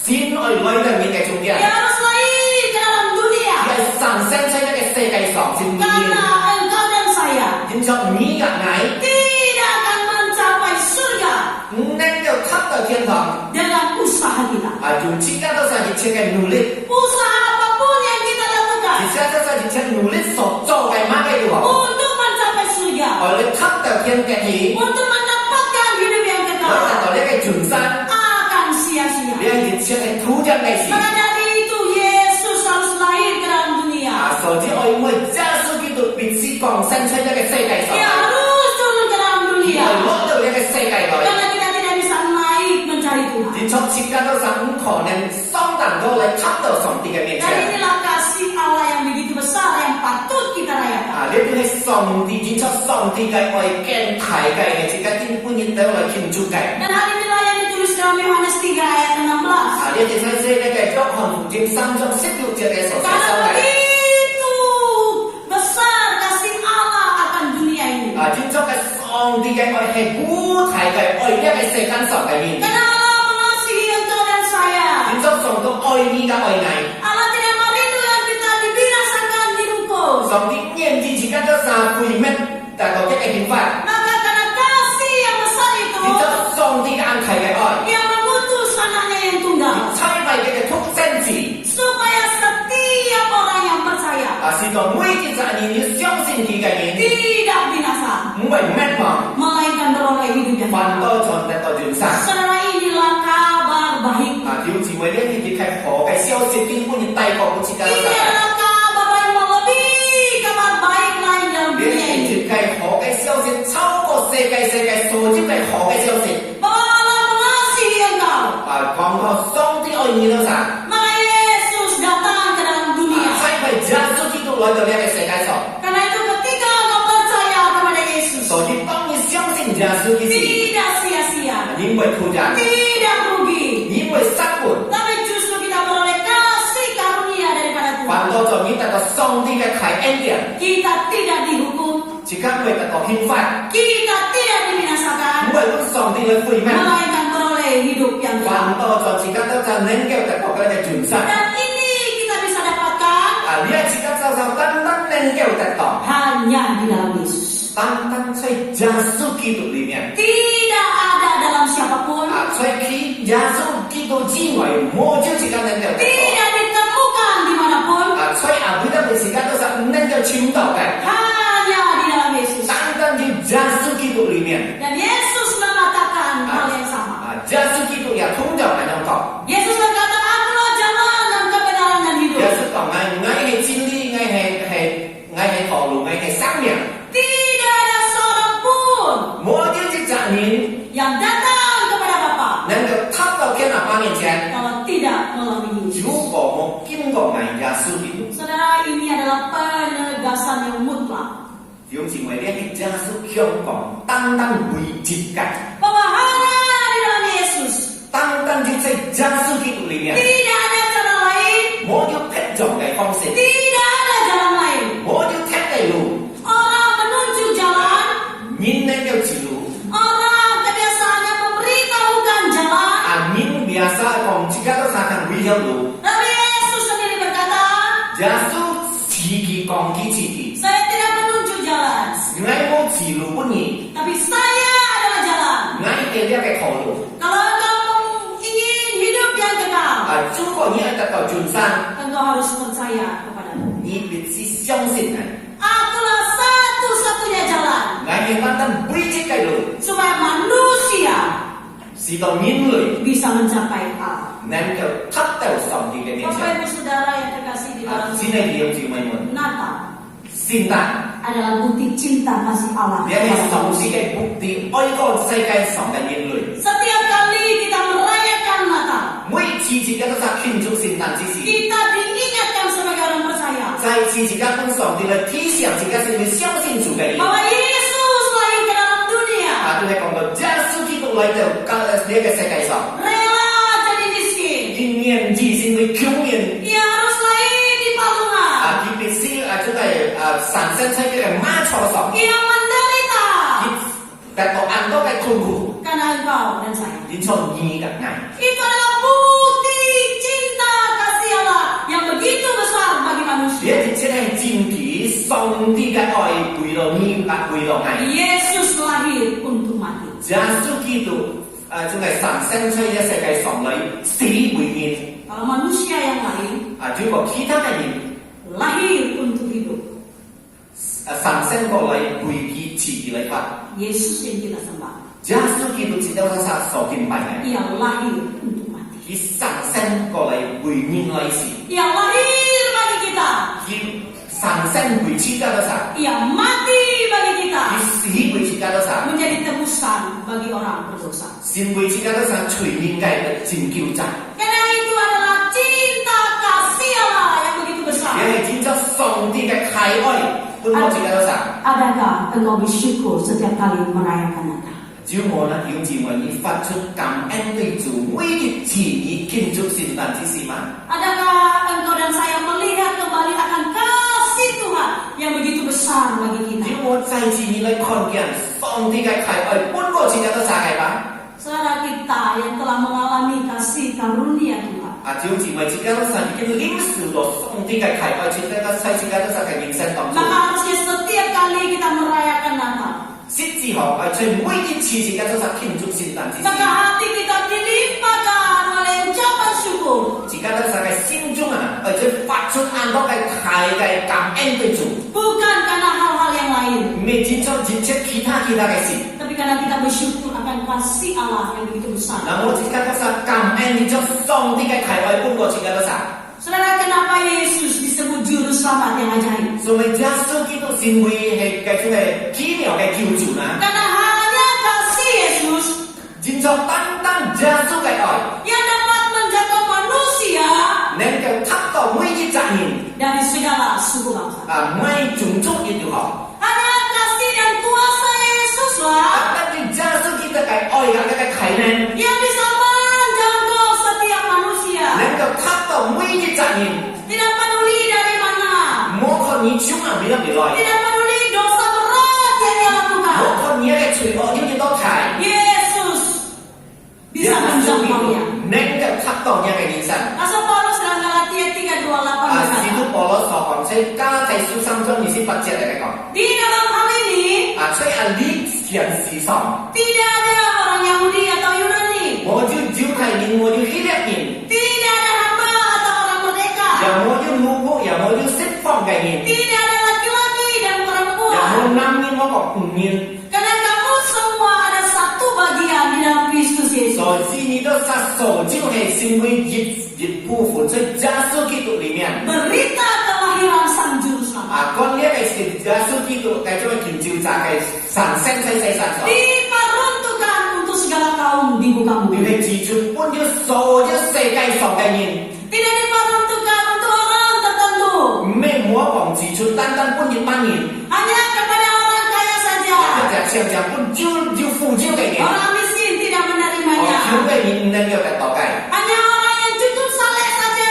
先愛來到面嘅中間， dia harus lahir ke dalam dunia. 係上升出呢個世界上先面， Karena engkau dan saya 因着你嘅愛， tidak akan mencapai surga 能夠達到天堂。 dengan usaha kita. 用自家都係一切嘅努力， Usaha apapun yang kita lakukan 而且都係一切努力所做嘅乜嘅嘢， untuk mencapai surga, 我哋達到天嘅義， untuk mendapatkan hidup yang 我達 kekal, 到呢個重生， akan sia-sia. 呢一切係土壤嘅事。 Maka dari itu Yesus harus lahir ke dalam dunia. 所以我因為耶穌基督必須降生出呢個世界上， Dia harus turun ke dalam 而 dunia. 攞到呢個世界來。 Karena kita tidak bisa naik mencari Tuhan. 而從自家都係唔可能上當到嚟達到上帝嘅面 Dan 前。 inilah kasih Allah yang begitu besar yang patut kita rayakan. 呢啲係上帝，而且上帝嘅愛更大嘅，而且今半日都嚟慶祝嘅。 Dan hal inilah yang ditulis dalam Yohanes 3 ayat 16. 呢啲係呢個約翰福音3章16節嘅所寫 Karena 收嘅。 begitu besar kasih Allah akan dunia ini. 接觸嘅上帝嘅愛係古大嘅愛，呢個世間上嘅面。 Karena Allah mengasihi engkau dan saya. 接觸上帝愛你嘅愛藝， Allah tidak merindukan kita dibinasakan dihukum. 上帝願意自家都係毀滅，但係一個憲法。 Maka karena kasih yang besar 接 itu, 觸上帝嘅眼睇嘅愛， Dia mengutus anaknya yang tunggal 差為嘅出生字。 supaya setiap orang yang percaya 是到每一個人要相信佢嘅人， tidak binasa, 唔係滅亡， melainkan beroleh hidup yang 反 kekal. 倒在得到永生。 Saudara, inilah kabar baik. 表示為呢啲係何嘅消息，根本要大國不知道。 Ini adalah kabar baik melebihi kabar baik lain dalam 呢 dunia 啲 ini. 係何嘅消息，超過世界所有嘅何嘅消息。 Bahwa Allah mengasihi engkau. 講到上帝愛你多少， Maka Yesus datang ke dalam dunia. 係為耶穌基督來到呢個世界上。 Karena itu ketika engkau percaya kepada Yesus, 所以當你相信耶穌嘅時， tidak sia-sia, 因為突然， tidak rugi, 因為失敗， tapi justru kita beroleh kasih karunia daripada 反 Tuhan. 倒在你得到上帝嘅大恩典， Kita tidak dihukum, 即刻會得到憲法， kita tidak dibinasakan, 唔係揾上帝嘅悔命。 melainkan beroleh hidup yang 反 kekal. 倒在自家都就能夠得到嗰個永生。 Dan ini kita bisa dapatkan 呢一次嘅就單單能夠得到， hanya di dalam Yesus. 單單在耶穌基督裏面。 Tidak ada dalam siapapun, 在佢耶穌基督之外，冇咗自家能夠得到。 tidak ditemukan dimanapun, 在阿每一個時間都是唔能夠尋到嘅， hanya di dalam Yesus. 單單在耶穌基督裏面。 Dan Yesus mengatakan hal yang sama. 耶穌基督也通咗咁樣講。 Yesus berkata, akulah jalan dan kebenaran dan 耶 hidup. 穌講我係真理，我係道路，我係生命。 Tidak ada seorang pun 冇咗一個人 yang datang kepada Bapa 能夠踏到天阿爸面前， kalau tidak melalui 如 Yesus. 果冇經過我耶穌基督。 Saudara, ini adalah penegasan yang mutlak 表示為呢啲耶穌香港單單會接近， bahwa hanya di dalam Yesus 單單就在耶穌基督裏面， tidak ada cara lain, 冇咗撇撞嘅方式， tidak ada jalan lain. 冇咗踢地路， Orang menunjuk jalan, 人能夠指路。 orang kebiasaannya memberitahukan jalan. 人biasa講自家都係行會條路， Tapi Yesus sendiri berkata, 耶穌自己講佢自己， saya tidak 准上， Engkau harus percaya kepadaku. 你必须相信啊！ Akulah satu-satunya jalan 我哋單單每一個路， supaya manusia 使到人類 bisa mencapai Allah. 能夠達到上帝嘅面 Bapak 前。 Ibu Saudara yang terkasih di 啊， dalam 先係利用姊妹們， Natal 聖誕， adalah bukti cinta kasih Allah 你係 kepada 上帝 manusia. 嘅目的，愛個世界上嘅人類。 Setiap kali kita merayakan Natal, 每次自己都在慶祝聖誕之時， kita diingatkan sebagai orang percaya 再次自己跟上帝嚟提醒自己是會相信主嘅人。 bahwa Yesus lahir ke dalam dunia, 啊，都係講到耶穌基督嚟到呢個世界上， rela jadi miskin. 因年自身會窮人。 Ia harus lahir di palungan. 啊，佢必須啊，即係產生出嘅馬槽上， Ia menderita 得到很多嘅痛苦， karena engkau dan saya. 你從你嘅愛。 Itu adalah bukti cinta kasih Allah yang begitu besar bagi 呢 manusia. 一切係佔據上帝嘅愛，為了你啊，為了愛。 Yesus lahir untuk mati. 耶穌基督啊，即係產生出喺世界上嚟死為人。 Kalau manusia yang lain 啊，如果其他嘅人 lahir untuk hidup, 產生過嚟為佢自己嚟發， Yesus yang kita sembah, 耶穌基督知道佢所敬拜嘅， ia lahir untuk mati. 佢產生過嚟為人嚟死， Ia lahir bagi kita, 佢產生為自己嘅殺， ia mati bagi 佢 kita, 死為自己嘅殺， menjadi tebusan bagi orang berdosa. 先為自己嘅殺除人嘅拯救者。 Karena itu adalah cinta kasih Allah yang begitu besar. 因為見咗上帝嘅大愛，本我自己嘅殺。 Adakah engkau bersyukur setiap kali merayakan Natal? 只要我呢，要自為你發出感恩對主每日自以慶祝聖誕之時嗎？ Adakah engkau dan saya melihat kembali akan kasih Tuhan yang begitu besar bagi 只 kita? 要我再次你來看見上帝嘅大愛，本我自己嘅殺係吧？ Saudara kita yang telah mengalami kasih karunia Tuhan, 啊，只要自為自己嘅殺已經領受到上帝嘅大愛，自己嘅使自己嘅殺嘅人生當中。 maka harusnya setiap kali kita merayakan Natal, 之後，而且每一次自己都在慶祝聖誕之時， maka hati kita dilimpahkan oleh ucapan syukur. 自己都在嘅心中啊，而且發出很多嘅大嘅感恩對主， Bukan karena hal-hal yang lain, 唔係只做一切其他嘅事。 tapi karena kita bersyukur akan kasih Allah yang begitu besar. 嗱，我自己都在感恩，你將上帝嘅大愛本我自己都在。 Saudara, kenapa Yesus disebut juru selamat yang ajaib? 所以耶穌基督是為係嘅種係奇妙嘅救主啦， Karena hanya kasih Yesus 然後單單耶穌嘅愛， yang dapat menjaga manusia 能夠達到每一責任 dari segala suku bangsa. 啊，每種族亦都好。 Hanya kasih dan kuasa Yesuslah 但係耶穌基督嘅愛嘅體能， yang bisa menjangkau setiap manusia. 能夠達到每一責任， Tidak peduli dari mana, 冇看你從哪邊嚟來， tidak peduli dosa berat yang dia 冇 lakukan. 看你嘅罪惡有幾多大， Yesus 耶 bisa 穌基督 menjangkaunya. 能夠達到你嘅人生。 Rasul Paulus dalam Galatia 3:28 啊，使 berkata, 徒保羅所講，即係加提書3章28節嚟講。 di dalam hal ini 啊，所以啊，呢件事上， tidak ada orang Yahudi atau Yunani, 我要猶太人，我要希臘人， tidak ada hamba atau orang merdeka, 又我要奴僕，又我要釋放嘅人， tidak ada laki-laki dan 又我 perempuan. 男人，我個婦人， Karena kamu semua ada satu bagian di dalam Kristus Yesus. 所以你都殺手就係成為一部分在耶穌基督裡面。 Berita kelahiran Sang Juru Selamat 啊，講呢個是耶穌基督嘅種嘅建造者嘅神聖世世上所， diperuntukkan untuk segala kaum di muka 你 bumi. 係自主本咗所有世界上嘅人， Tidak diperuntukkan untuk orang tertentu, 唔係冇講自主單單本一班人， hanya kepada orang kaya 或 saja. 者常常本要富足嘅人， Orang miskin tidak 我 menerimanya. 窮嘅人唔能夠得到嘅。 Hanya orang yang cukup saleh saja.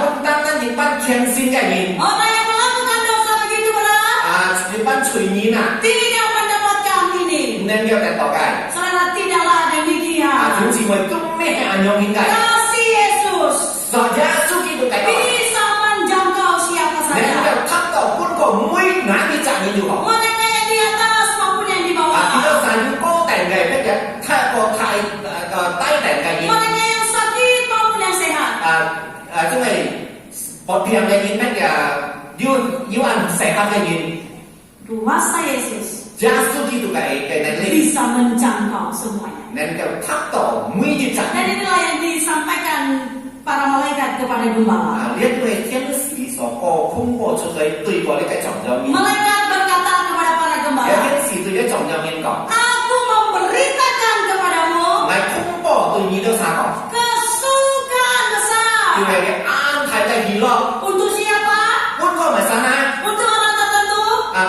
本單單一班虔誠嘅人， Orang yang melakukan dosa begitu berat 啊，一班罪人啊， tidak mendapatkan 唔 ini. 能夠得到嘅。 Saudara, tidaklah 啊， demikian. 總之我都咩係安樣應該。 Kasih Yesus 所以耶穌基督嘅愛， bisa menjangkau siapa 能夠 saja. 達到本個每哪啲責任就好。 Mereka yang di atas maupun yang di 啊，見到 bawah. 神要高定嘅，一日太過低定嘅人， Mereka yang sakit maupun yang sehat. 即係 Podiam lagi mek ya, yuan sehat lagi. Kuasa Yesus Yesus itu kayak nanti. bisa menjangkau semuanya. Nanti tak tahu, mui jejak. Dan inilah yang disampaikan para malaikat kepada gembala. Lihat tuh yang si soko kumpo cukai tui kau lihat jam ini. Malaikat berkata kepada para gembala, Ya kan si tu ya jam ini kau. aku memberitakan kepadamu Nai kumpo tu ni tu sako. kesukaan besar. Tu lagi an thai tai hilok. Untuk siapa? Pun kau masana. Untuk orang tertentu?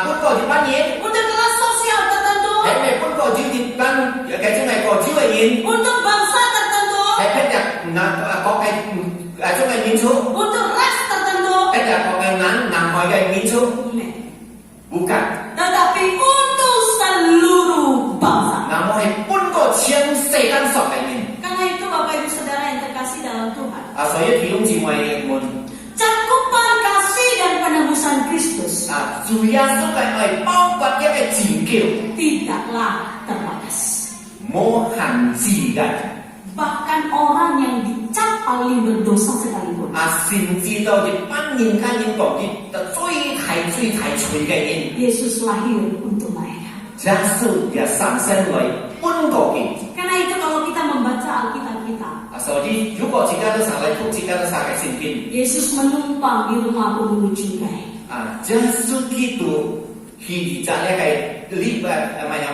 Pun kau di panin. Untuk kelas sosial tertentu? Hei pun kau jiu di pan. Ya kayak cuma kau jiu in. Untuk bangsa tertentu? Hei pet nak kau kayak cuma mincu. Untuk ras tertentu? Pet kau kayak nak kau kayak mincu. Bukan. Tetapi untuk seluruh bangsa. Namun hei pun kau cian sekan sok ini. Karena itu Bapak Ibu Saudara yang terkasih dalam Tuhan, Saya tiung jiwai mun. cakupan kasih dan penebusan Kristus 主耶穌嘅愛包括一個拯救， tidaklah terbatas. 冇限制嘅。 Bahkan orang yang dicap paling berdosa sekalipun, 甚至到一班人間人講嘅最大罪嘅人， Yesus lahir untuk mereka. 耶穌也上身來本個嘅。 Karena itu kalau kita membaca Alkitab kita, 所以如果自己都上嚟讀自己都上嘅聖經， Yesus menumpang di rumah penghuni cukai. 耶穌基督係在一個禮拜係咪有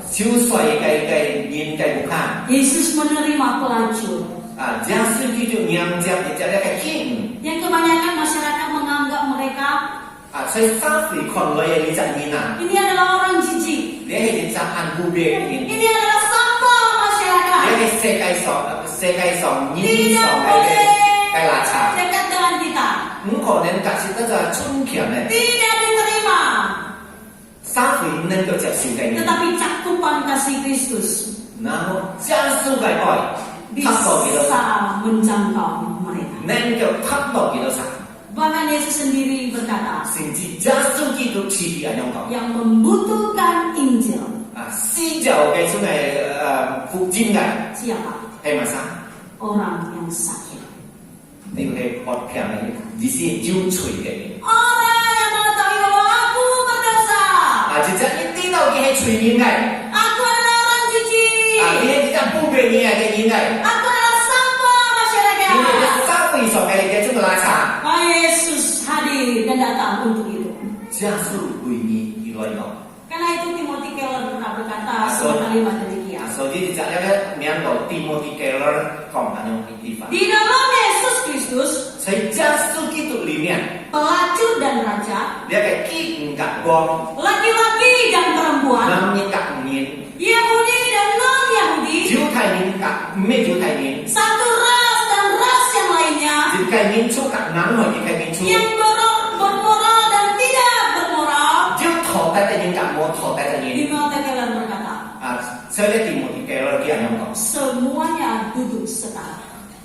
少歲嘅人嘅無限。 Yesus menerima pelacur. 耶穌基督讓着在一個經。 Yang kebanyakan masyarakat menganggap mereka 所以三歲看來嘅呢隻人啊， ini adalah orang jijik. 你係隻眼古嘅人。 Ini adalah sampah masyarakat. 你係世界上人 Tidak 上嘅 boleh 垃圾， dekat dengan kita. 唔可能隔是得就春強嘅， Tidak diterima. 三歲能夠接受嘅人， Tetapi cakupan kasih Kristus 然後耶穌嘅愛，吸到幾多少？ bisa menjangkau mereka. 能夠吸到幾多少？ Bahkan Yesus sendiri berkata, 甚至耶穌基督自己係咁講， yang membutuhkan Injil 施教嘅種係福音嘅 siapa? 係咪啥？ Orang yang sakit. 呢個係學強嘅，而是要除嘅。 Orang yang mengetahui bahwa aku berdosa. 就係呢啲都嘅係除面嘅， Aku adalah orang jijik. 呢啲就不俾你嘅面嘅， Aku adalah sampah 呢 masyarakat. 啲三歲上嘅種嘅垃圾。 Maka Yesus hadir dan datang untuk itu. 耶穌為你而來到。 Karena itu Timothy Keller pernah berkata sebuah kalimat demikian. 所以就一個名到提摩太嘅人講緊用呢啲法。 Di dalam Yesus Kristus, 所以耶穌基督裡面， pelacur dan raja, 你係基唔夾光， laki-laki dan perempuan, 男人夾唔面， Yahudi dan non-Yahudi, 猶太人夾唔係猶太人， satu ras dan ras yang lainnya, 猶太民族夾南海猶太民族， yang bermoral dan tidak bermoral. 要妥得嘅人夾冇妥得嘅人。 Timothy Keller berkata, 所以呢提摩太嘅人啲人咁講， semuanya duduk setara.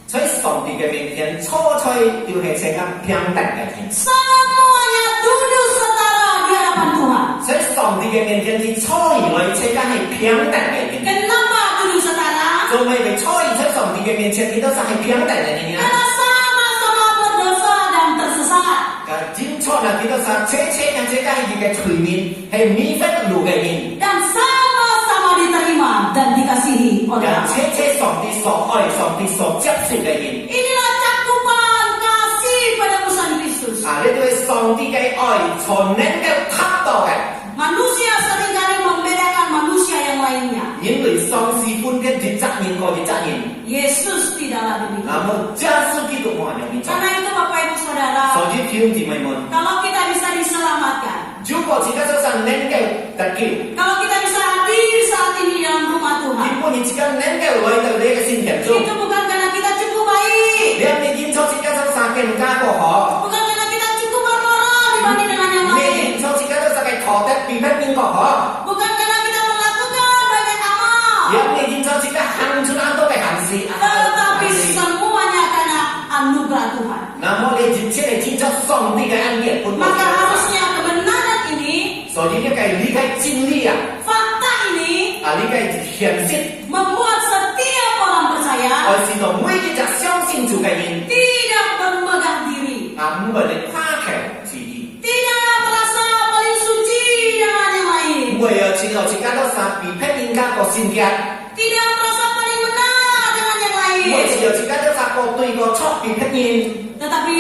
所以上帝嘅面前，初初要係世間平等嘅天。 Semuanya duduk setara di hadapan Tuhan. 所以上帝嘅面前，係初以來世間係平等嘅天。 Kenapa duduk setara? 做咩嘅初二出上帝嘅面前，你都係平等嘅人啊？ Karena sama-sama berdosa dan tersesat. 認錯啦，幾多時車嘅世界係嘅隨面係免費路嘅人， Dan sama-sama diterima dan dikasihi oleh 人 Allah. 車上帝所愛、上帝所接受嘅人。 Inilah cakupan kasih penebusan Kristus. 呢啲係上帝嘅愛，才能夠達到嘅。 Manusia seringkali membedakan manusia yang lainnya. 因為上司本嘅責任過嘅責任， Yesus tidaklah demikian. 那麼耶穌基督冇人有邊做？ Karena itu Bapak Ibu Saudara, 所以弟兄姊妹們， kalau kita bisa diselamatkan, 如果自己手上能夠得救， kalau kita bisa hadir saat ini dalam rumah 如 Tuhan, 果你自己能夠來到呢個聖殿中， itu bukan karena kita cukup baik, 你認錯自己手上更加過好。 bukan karena kita cukup bermoral dibanding dengan yang 你 lain, 認錯自己手上嘅錯得比得邊個好？ bukan karena kita melakukan banyak amal, 有你認錯自己行出咁多嘅行事， tetapi semuanya karena anugerah Tuhan. 那麼你直接嚟接觸上帝嘅恩典，本 Maka harusnya kebenaran ini, 所以呢個係理解真理啊， fakta ini 理解現實， membuat setiap orang percaya 我使到每一隻相信主嘅人， tidak bermegah diri, boleh pakai sini. Tidak merasa paling suci dengan yang lain. 為咗前後自家都殺，比拼應該個先嘅。 Tidak merasa paling benar dengan yang 每 lain. 次又自家都殺個對個錯比拼應， Tetapi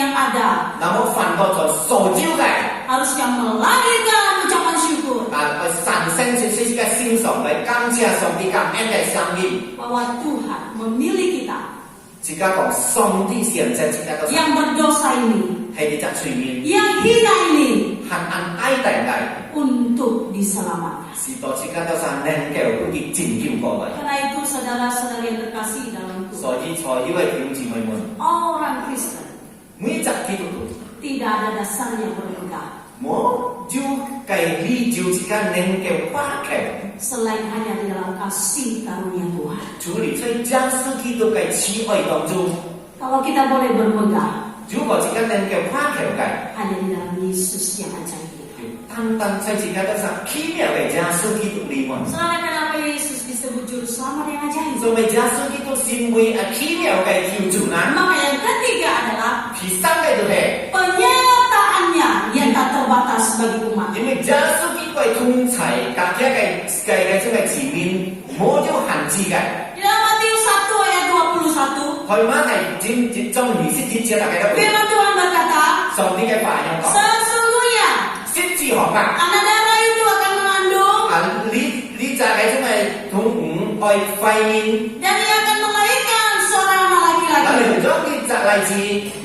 yang ada 那麼犯過就傻招嘅。 harusnya melahirkan ucapan syukur 啊，神聖是自己嘅心上嚟感謝上帝感恩嘅聲音。 bahwa Tuhan memilih kita 自家講上帝現在自家都殺， yang berdosa ini, 係你隻隨面， yang hina ini 係按愛定嘅， untuk diselamatkan. 是到自家都殺能夠好似拯救過嚟。 Karena itu saudara-saudari yang terkasih dalam Tuhan, 所以在呢位弟兄姊妹們， orang Kristen 每一隻基督徒， tidak ada dasarnya berpegah 我就計呢照自家能夠花劇。 selain hanya di dalam kasih karunia Tuhan. 處理在耶穌基督嘅慈愛當中， Kalau kita boleh berpegang 如果自己能夠跨橋嘅， hanya di dalam Yesus yang ajaib. 單單在自己都是奇妙嘅耶穌基督裏面。 Saudara, kenapa Yesus disebut juru selamat yang ajaib? 作為耶穌基督是為奇妙嘅救主呢？ Maka yang ketiga adalah 第三個就係， penyataannya yang tak terbatas bagi umat. 因為耶穌基督係通才，大家嘅種嘅字面冇咗限制嘅。 Di dalam Matius 1 ayat 21, 佢媽係將儀式節大家都 firman Tuhan berkata, 上帝嘅話有講， sesungguhnya 先知學啊， anak darah itu akan mengandung 呢隻係種係同五愛肺面， dan ia akan melahirkan seorang anak 但係 laki-laki 咗呢隻例子。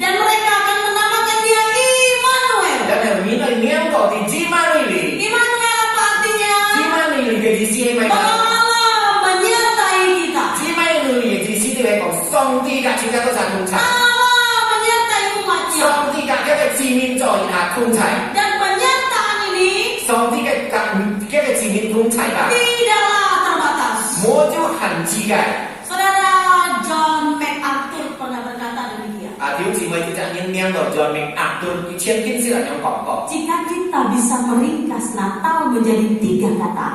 dan mereka akan menamakan dia Immanuel. Dan yang minat niang kau di Jimanili. Immanuel apa artinya? Jimanili ke di sini mai. Allah menyertai kita. Jimanili di sini mai kau song di kat jika tu satu cai. Allah menyertai umatnya. Song di kat kita jimin joy akun cai. Dan penyertaan ini Song di kat kita jimin kung cai ba. tidaklah terbatas. Mojo han jigai. Saudara John MacArthur pernah berkata demikian. Thiếu gì mai kita niang do John MacArthur chiến kiến sila yang kau. Jika kita bisa meringkas Natal menjadi 3 kata,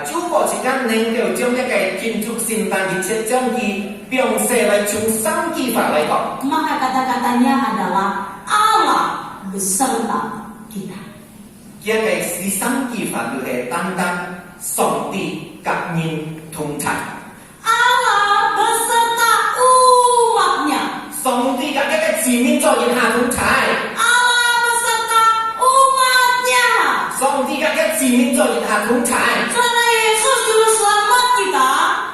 如果自己能夠將一個建築聖誕節將佢描寫嚟從生機法嚟講， maka kata-katanya adalah Allah beserta kita. 一個是生機法就係單單上帝革命同在， Allah beserta umatnya. 上帝嘅一個字面作業下同在， Allah beserta umatnya. 上帝嘅一個字面作業下同在。 Saudara, Yesus juru selamat kita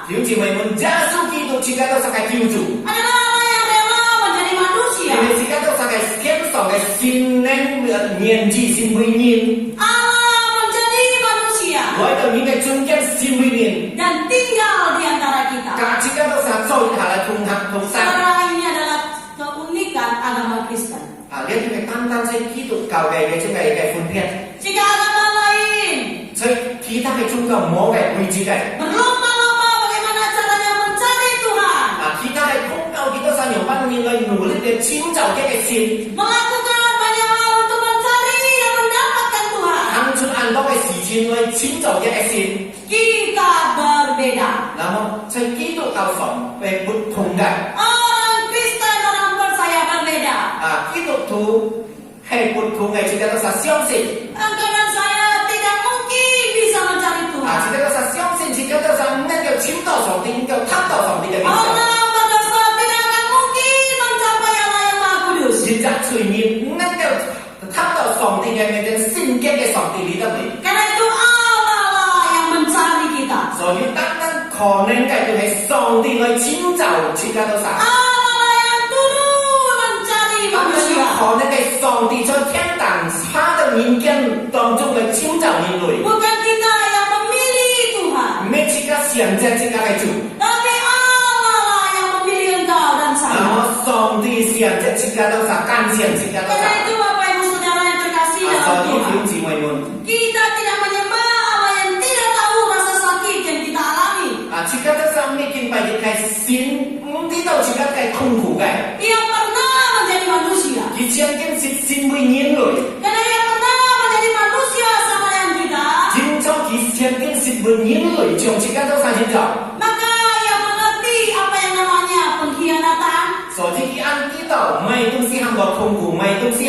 弟兄姊妹們，耶穌基督自己都是個救主， adalah Allah yang rela menjadi manusia. 因為自己都是個天上嘅新年紀新為人， Allah menjadi manusia 來到你嘅中間新為人， dan tinggal di antara kita. 自己都是作業下嚟同在。 Saudara, ini adalah keunikan agama Kristen. 呢啲係單單在基督教嘅種嘅分別， Jika agama lain 所以其他嘅宗教冇嘅位置嘅。 berlomba-lomba bagaimana caranya mencari Tuhan, 其他係宗教幾多神用班應該努力嘅遷就嘅線， melakukan banyak hal untuk mencari dan mendapatkan Tuhan. 行出很多嘅事情去遷就嘅線。 Kita berbeda. 那麼在基督教上係不同嘅。 Orang Kristen, orang percaya berbeda. 基督徒係不同嘅，自己都是相信。 Engkau dan saya tidak mungkin bisa mencari 自 Tuhan. 己都是相信，自己都是能夠遷到上帝，能夠探到上帝嘅面上。 Orang berdosa tidak akan mungkin mencapai Allah yang Maha Kudus. 現在隨面能夠探到上帝嘅面前，聖潔嘅上帝裏得嚟。 Karena itu Allah lah yang mencari kita. 所以單單可能嘅就係上帝去遷就自己都是。 Allah lah yang turun mencari 咁樣 manusia. 可能係上帝在天堂他的人間當中去遷就人類。 Bukan kita yang memilih Tuhan, 唔係自己選擇自己嚟做。 tapi Allah lah yang memilih engkau dan 然 saya. 後上帝選擇自己都是，揀選自己都 Karena 是。 itu Bapak Ibu Saudara yang terkasih 所 dalam 以 Tuhan, 弟兄姊妹們， kita tidak menyembah Allah yang tidak tahu rasa sakit yang kita alami, 自己都是未見過嘅先，唔知道自己嘅痛苦嘅。 yang pernah menjadi manusia. 以前經是先為人類， Karena ia pernah menjadi manusia sama yang kita, 今朝以前經是為人類，將自己都是現在。 maka ia mengerti apa yang namanya pengkhianatan, 所以佢按知道，買東西很多痛苦，買東西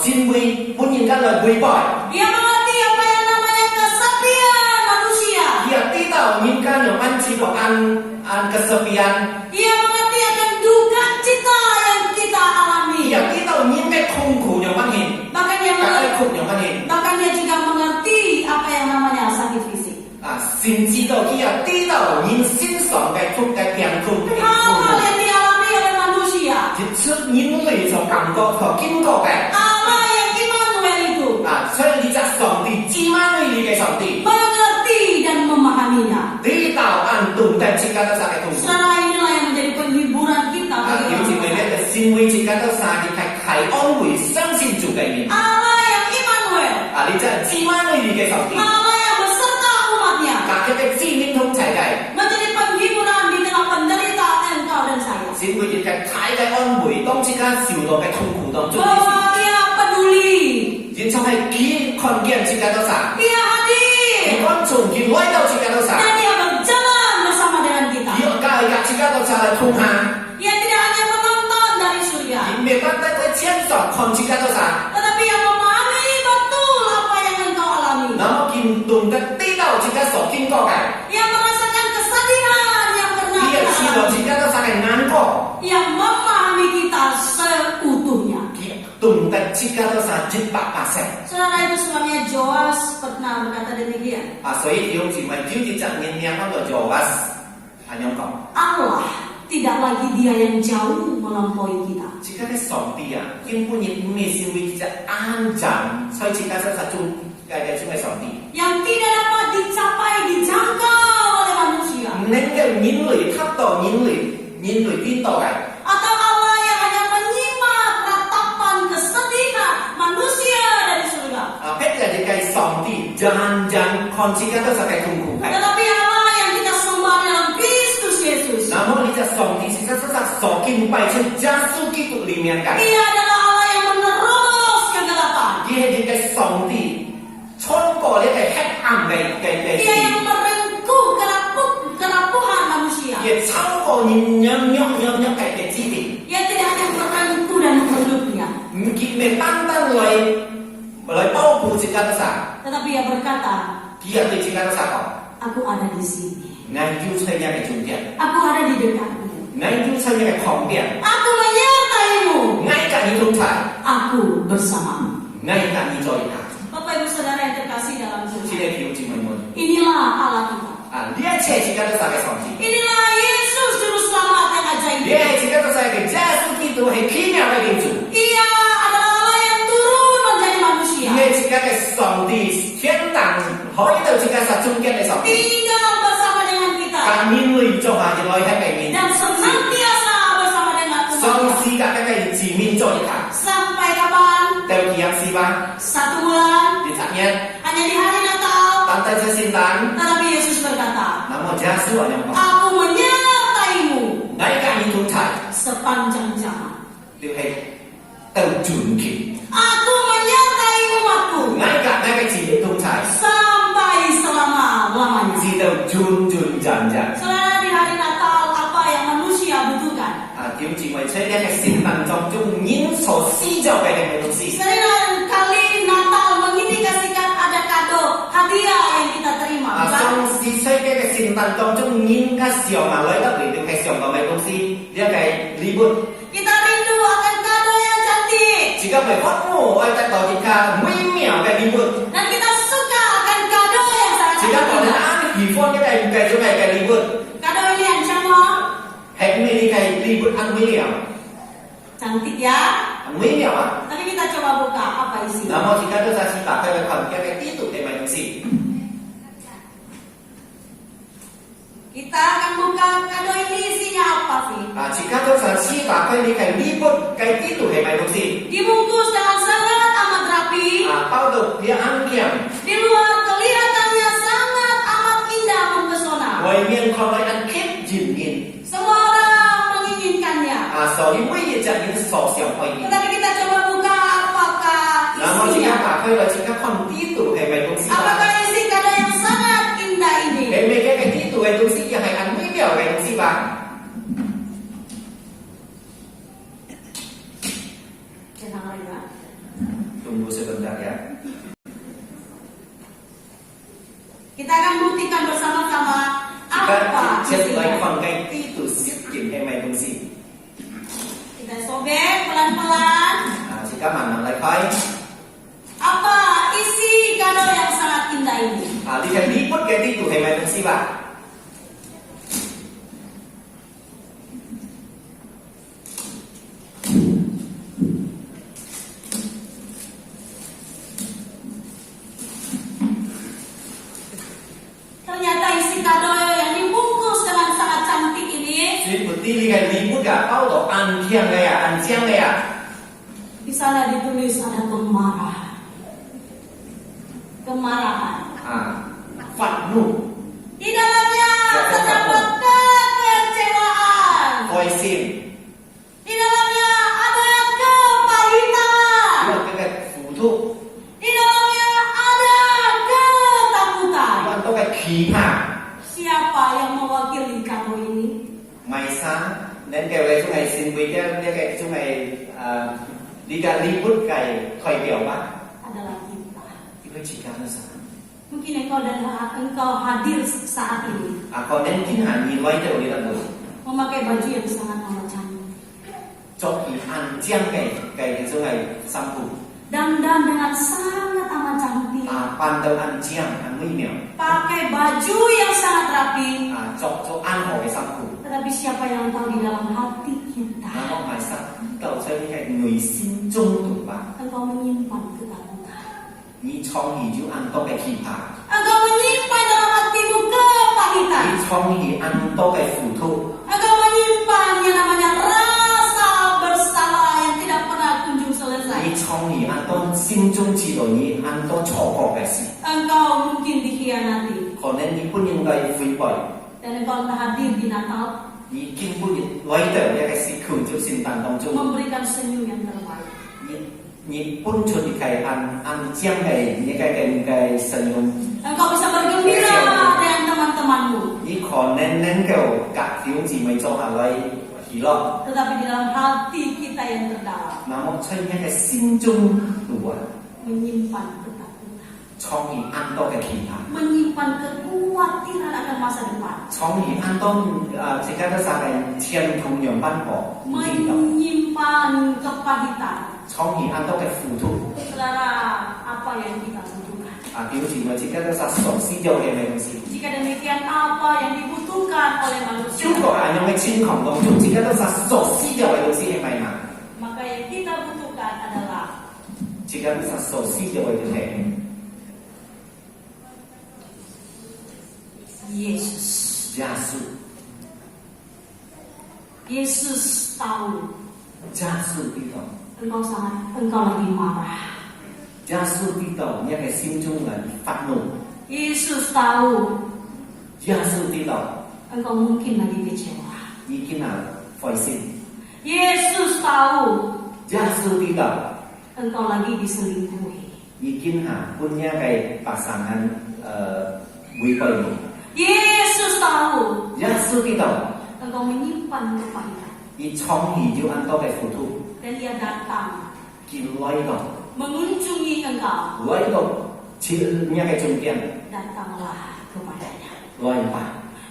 sinwi punya kan lebih boy. Dia mengerti apa yang namanya kesepian manusia. Dia tahu minkan yang manci an kesepian. Dia mengerti akan duka cita yang kita alami. Dia tahu minkan kongku yang manhin. Bahkan dia Kakak mengerti, kong yang manhin. bahkan dia juga mengerti apa yang namanya sakit fisik. 先知道佢又知道人身上嘅痛嘅病痛嘅 Hal-hal yang dialami oleh manusia. 接出人類所感覺同經過嘅 Allah yang Immanuel itu 所以你就上帝至萬你嘅上帝， mengerti dan memahaminya. 你到按動得自家都晒嘅痛苦。 Saudara, inilah yang menjadi penghiburan kita bagi 表示佢 orang 咧嘅善會自家都晒嘅係安慰相信主嘅人。 Allah yang Immanuel, 你就係至萬你嘅上帝， Allah yang beserta umatnya, 佢嘅知面通齊嘅， menjadi penghiburan di tengah penderitaan engkau dan saya. 善會亦係太嘅安慰，當自家受到嘅痛苦當中， Bahwa dia peduli, 然就係見看見自家都晒， dia hadir, 觀眾見來到自家都晒。 dan dia berjalan bersama dengan kita. Dia kaya自家都晒嚟痛下。 Dia tidak hanya menonton dari surga, 明白得佢親手看自家都晒， tetapi yang memahami betul apa yang engkau alami. 那麼見懂得知道自家所經過嘅， Yang merasakan kesedihan yang pernah 呢 kita 個知道 alami. 自家都晒嘅難過， Yang memahami kita seutuhnya. 懂得自家都晒100%。 Saudara, itu sebabnya Joas pernah berkata demikian. 所以弟兄姊妹，只要你正面面嗰度做話，係咁講， Allah tidak lagi dia yang jauh melampaui kita. 自家嘅上帝根本亦咩先會只安靜，所以自家都晒中嘅中嘅上帝， Yang tidak dapat dicapai, dijangkau oleh manusia. 唔能夠人類達到人類邊度嘅。 Atau Allah yang hanya menyimak ratapan kesedihan manusia dari surga. 逼人哋計上帝，人看自家都晒嘅痛苦嘅。 Tetapi Allah yang kita sembah dalam Kristus Yesus. 然後你就上帝是在所敬拜出耶穌基督裏面嘅， Dia adalah Allah yang menerobos kegelapan. 佢係你嘅上帝穿過你嘅黑暗嘅 Dia yang merengkuh kerapuhan manusia. 亦超過你嘅指定， Dia tidak hanya merengkuh dan memeluknya, 唔結命單單來保護自家都晒， tetapi ia berkata, 佢係對自家都晒講， aku ada di sini. 我要出一嘅重點， Aku ada di dekatmu. 我要出一嘅旁邊， Aku menyertaimu. 我跟你同在， Aku bersamamu. 我跟你在一起。 Bapak Ibu Saudara yang terkasih dalam 親 Tuhan. 愛的弟兄姊妹們， Inilah Allah kita. 呢一切自家都晒嘅上帝， Inilah Yesus Juru Selamat yang 呢 ajaib. 一切自家都晒嘅耶穌基督係奇妙嘅救主。 Ia adalah Allah yang turun menjadi manusia. 因為自家嘅上帝天堂可以到自家實中間嘅上帝， Tinggal bersama dengan kita. 但面類做下就來喺地面， Dan senantiasa bersama dengan 上 umatnya. 世界嘅字面做一下， Sampai kapan? 到幾日是吧？ 1 bulan. 第七日， Hanya di hari Natal. 等到出聖誕， Tetapi Yesus berkata, 那麼耶穌話咁講， Aku menyertaimu 我跟你同在， sepanjang zaman. 就係到盡期， Aku menyertai umatku 我跟我嘅字面同在， sampai selama-lamanya. 直到盡真。 Saudara, di hari Natal apa yang manusia butuhkan? 點姊妹，所以呢個聖誕當中人所施作嘅嘅東西， Sering kali Natal mengindikasikan ada kado hadiah yang kita terima, 上 bukan? 市所以呢個聖誕當中人嘅上來得嚟，就係上個嘅東西，呢個係禮物。 Kita rindu akan kado yang cantik 自己咪渴慕愛得到一個美妙嘅禮物， dan kita suka akan kado yang 自己 sangat 覺得 indah. 喜歡嘅係唔計咗係嘅禮物， Kado ini yang cantik, 係咩嘅禮物很美妙， cantik ya. 很美妙啊！ Tapi kita coba buka apa isinya. 那麼自己都係打開嚟看嘅呢度嘅咪東西， Kita akan buka kado ini isinya apa sih? 自己都係打開呢個禮物嘅呢度係咪東西， Dibungkus dengan sangat amat rapi. 包到啲安檢， Di luar kelihatannya sangat amat indah mempesona. 外面看來很吸引人， Semua orang menginginkannya. 所以每一隻人所想可以。 Tetapi kita coba buka apakah 那麼自己 isinya. 打開嚟，自己看呢度係咪東西？ Apakah isi kado yang sangat indah ini? 係咪嘅呢度嘅東西又係很美妙嘅東西吧？ Tenang ya. Cek lai isinya. phong kai itu sikit mai fungsi. Kita sobek pelan-pelan. Jika mana lai kai. Apa isi kado yang sangat indah ini? Lihat liput kai itu mai fungsi ba. Ternyata isi kado yang dibungkus dengan sangat cantik ini Lihat liput gak tahu loh anjiang gaya. di sana ditulis ada kemarahan. Phạt nụ. Di dalamnya terdapat kekecewaan. Voi xin. Di dalamnya ada kepahitan. Cái phụ thuộc. Di dalamnya ada ketakutan. Bạn có cái khí hả? Siapa yang mewakili kado ini? Mày sáng nên kêu này chúng mày xin với cái chúng mày đi ra liput cái thời biểu bác. Adalah kita. Itu jika nusa. Mungkin engkau hadir saat ini Còn nên chính hẳn nhìn quay đầu đi lần đầu. memakai baju yang sangat amat cantik, Cho thì ăn chiang cái chúng mày xăm phụ. dandan dengan sangat amat cantik, Pan đầu ăn chiang ăn nguy miệng. pakai baju yang sangat rapi. Cho ăn hỏi cái xăm phụ. Tetapi siapa yang tahu di dalam hati kita? Nó phải sắc đầu cho những cái người xin trung tụ bác. Engkau menyimpan ketakutan. Ni trong thì chú ăn to cái khí hả? Engkau menyimpan dalam hatimu kepahitan. Ni trong thì ăn to cái phụ thuộc. Engkau menyimpan yang namanya rasa bersalah yang tidak pernah kunjung selesai. Ni trong thì ăn to xin trung chỉ rồi ni ăn to chó cỏ cái gì. Engkau mungkin dikhianati Còn nên ni pun những cái vui bời. dan engkau hadir di Natal Ni kinh pun những lấy đầu những cái sự khử cho xin tàn đồng chung. memberikan senyum yang terbaik. Ni pun cho đi cái ăn chiang những cái sân用. Engkau bisa bergembira dengan teman-temanmu. Ni còn nên kiểu cả thiếu gì mấy cho hà lấy hí lọ. Tetapi di dalam hati kita yang terdalam Mà một chơi những cái xin chung đủ à. menyimpan ketakutan, Trong thì ăn to cái khí hả? menyimpan kekhawatiran akan masa depan, Trong thì ăn to chỉ cái đó là cái thiên thông nhầm ban bỏ. menyimpan kepahitan. Trong thì ăn to cái phụ thuộc. Saudara, apa yang kita butuhkan? Thiếu gì mà chỉ cái đó là sổ xí dầu hay mấy gì. Jika demikian, apa yang dibutuhkan oleh manusia? Chú có ai những cái chín khổng đồng chung chỉ cái đó là sổ xí dầu hay gì hay mày mà. Maka yang kita butuhkan adalah Chỉ cái đó là sổ xí dầu hay thế. Yesus. Giêsu. Yesus tahu Giêsu biết đâu. engkau lagi marah. Giêsu biết đâu những cái xin chung là phát nộ. Yesus tahu Giêsu biết đâu. engkau mungkin lagi kecewa. Ý khi nào phải xin. Yesus tahu Giêsu biết đâu. engkau lagi diselingkuhi. Ý kiến hả punya cái pasangan quý bầy. Yesus tahu Giêsu biết đâu. engkau menyimpan kepahitan. Ý trong thì chú ăn to cái phụ thuộc. Dan dia datang Kì lấy đâu. mengunjungi engkau. Lấy đâu. Chỉ những cái chung kiên. Datanglah kepadanya. Lấy bà.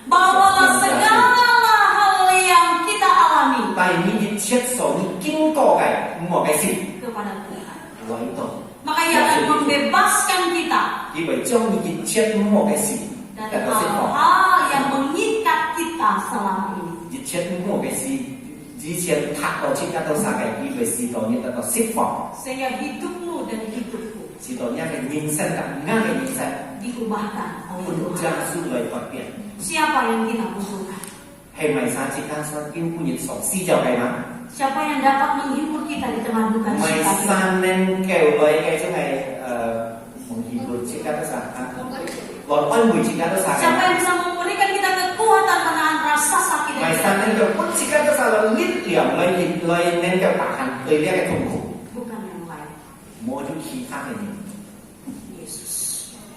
Bawalah segala hal yang kita alami Tại những chiếc số những kinh có cái một cái gì. kepada Tuhan. Lấy đâu. Maka ia akan membebaskan kita Vì vậy trong những chiếc một cái gì. dari Cái đó sẽ có. hal-hal yang mengikat kita selama ini. Những chiếc một cái gì. Di chiếc thạc đó chính là đâu xa cái. Vì vậy gì đó như là xích phỏng. Sehingga hidupmu dan hidupku Chỉ đó nhá cái nhìn sân cả. Ngã cái nhìn sân. diubahkan oleh Pun Tuhan. Giêsu lời phát biệt. Siapa yang kita butuhkan? Hay mày sáng chỉ ta sáng kinh punya sổ xí dầu cái mà. Siapa yang dapat menghibur kita di tengah duka Mày cita kita? sáng nên kêu với cái chỗ này menghibur chỉ ta sáng. Còn ơn mùi chỉ ta sáng. Siapa yang bisa memberikan kita kekuatan menahan rasa sakit dan Mày sáng nên kesakitan? kêu pun chỉ ta sáng là lít điểm lời nên kêu bạc hẳn tới liếc cái thùng khổ. Bukan yang lain. Mỗi chút khí khác này Yesus.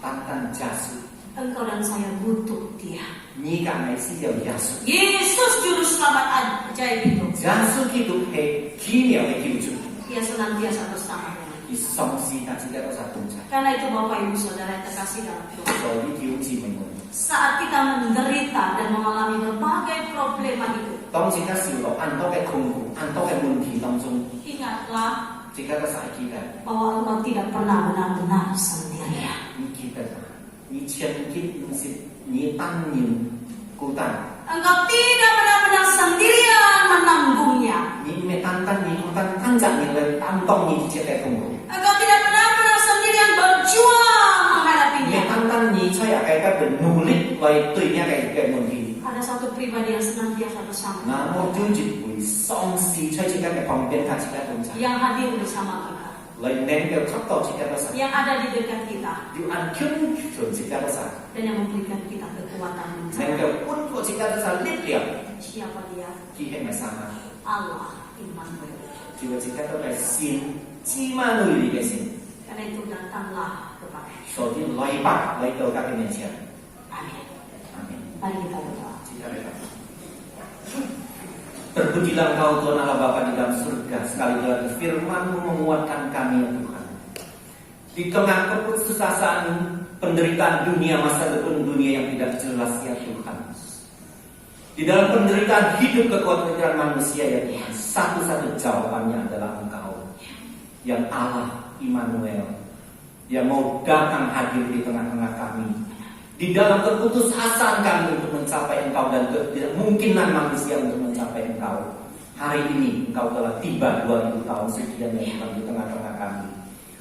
tan Giêsu. Engkau dan saya butuh Dia. Như cả mày xí dầu Giêsu. Yesus juru selamat ajaib itu. Giêsu Kitô hay khí miệng hay cứu chủ. Dia senantiasa bersama dengan kita. di songsi tak jika dosa tunca. Karena itu Bapak Ibu Saudara yang terkasih dalam Tuhan. Jadi diuji menurut. Saat kita menderita dan mengalami berbagai problema hidup, 當時嘅時落，按多嘅痛苦，按多嘅問題當中， ingatlah 自己嘅世界嘅， bahwa Allah tidak pernah benar-benar sendirian. 你記得啦，你前結唔是你單人孤單， Engkau tidak benar-benar sendirian menanggungnya. 你唔係單單你孤單單責你嚟擔當你自己嘅痛苦， Engkau tidak benar-benar sendirian berjuang 唔係 menghadapinya. 單單你出入嘅嘅努力嚟對呢嘅問題。 Ada satu pribadi yang senantiasa bersama, 那麼就會喪失出自己嘅旁邊，他自己tunca， yang hadir bersama kita, 嚟能夠給到自己嘅神， yang ada di dekat kita, 要按強全自己嘅神， dan yang memberikan kita kekuatan 能 mencapai 夠幫助自己嘅神力量， siapa dia? 佢係咪神啊？ Allah Immanuel. 叫佢自己都係先知嘛類嘅先。 Karena itu datanglah kepada. 所以來吧，來到他的面前。 Amin. 阿門。 Mari kita berdoa. Terpujilah Engkau Tuhan Allah Bapa di dalam surga. Sekali lagi firman-Mu menguatkan kami ya Tuhan. Di tengah keputusasaan penderitaan dunia, masa depan dunia yang tidak jelas ya Tuhan. Di dalam penderitaan hidup kekuatan manusia ya Tuhan, satu-satu jawabannya adalah Engkau. Yang Allah Immanuel, yang mau datang hadir di tengah-tengah kami. Di dalam keputusasaan kami untuk mencapai Engkau dan kemungkinan manusia untuk mencapai Engkau. Hari ini Engkau telah tiba 2000 tahun sekian ya Tuhan di tengah-tengah kami.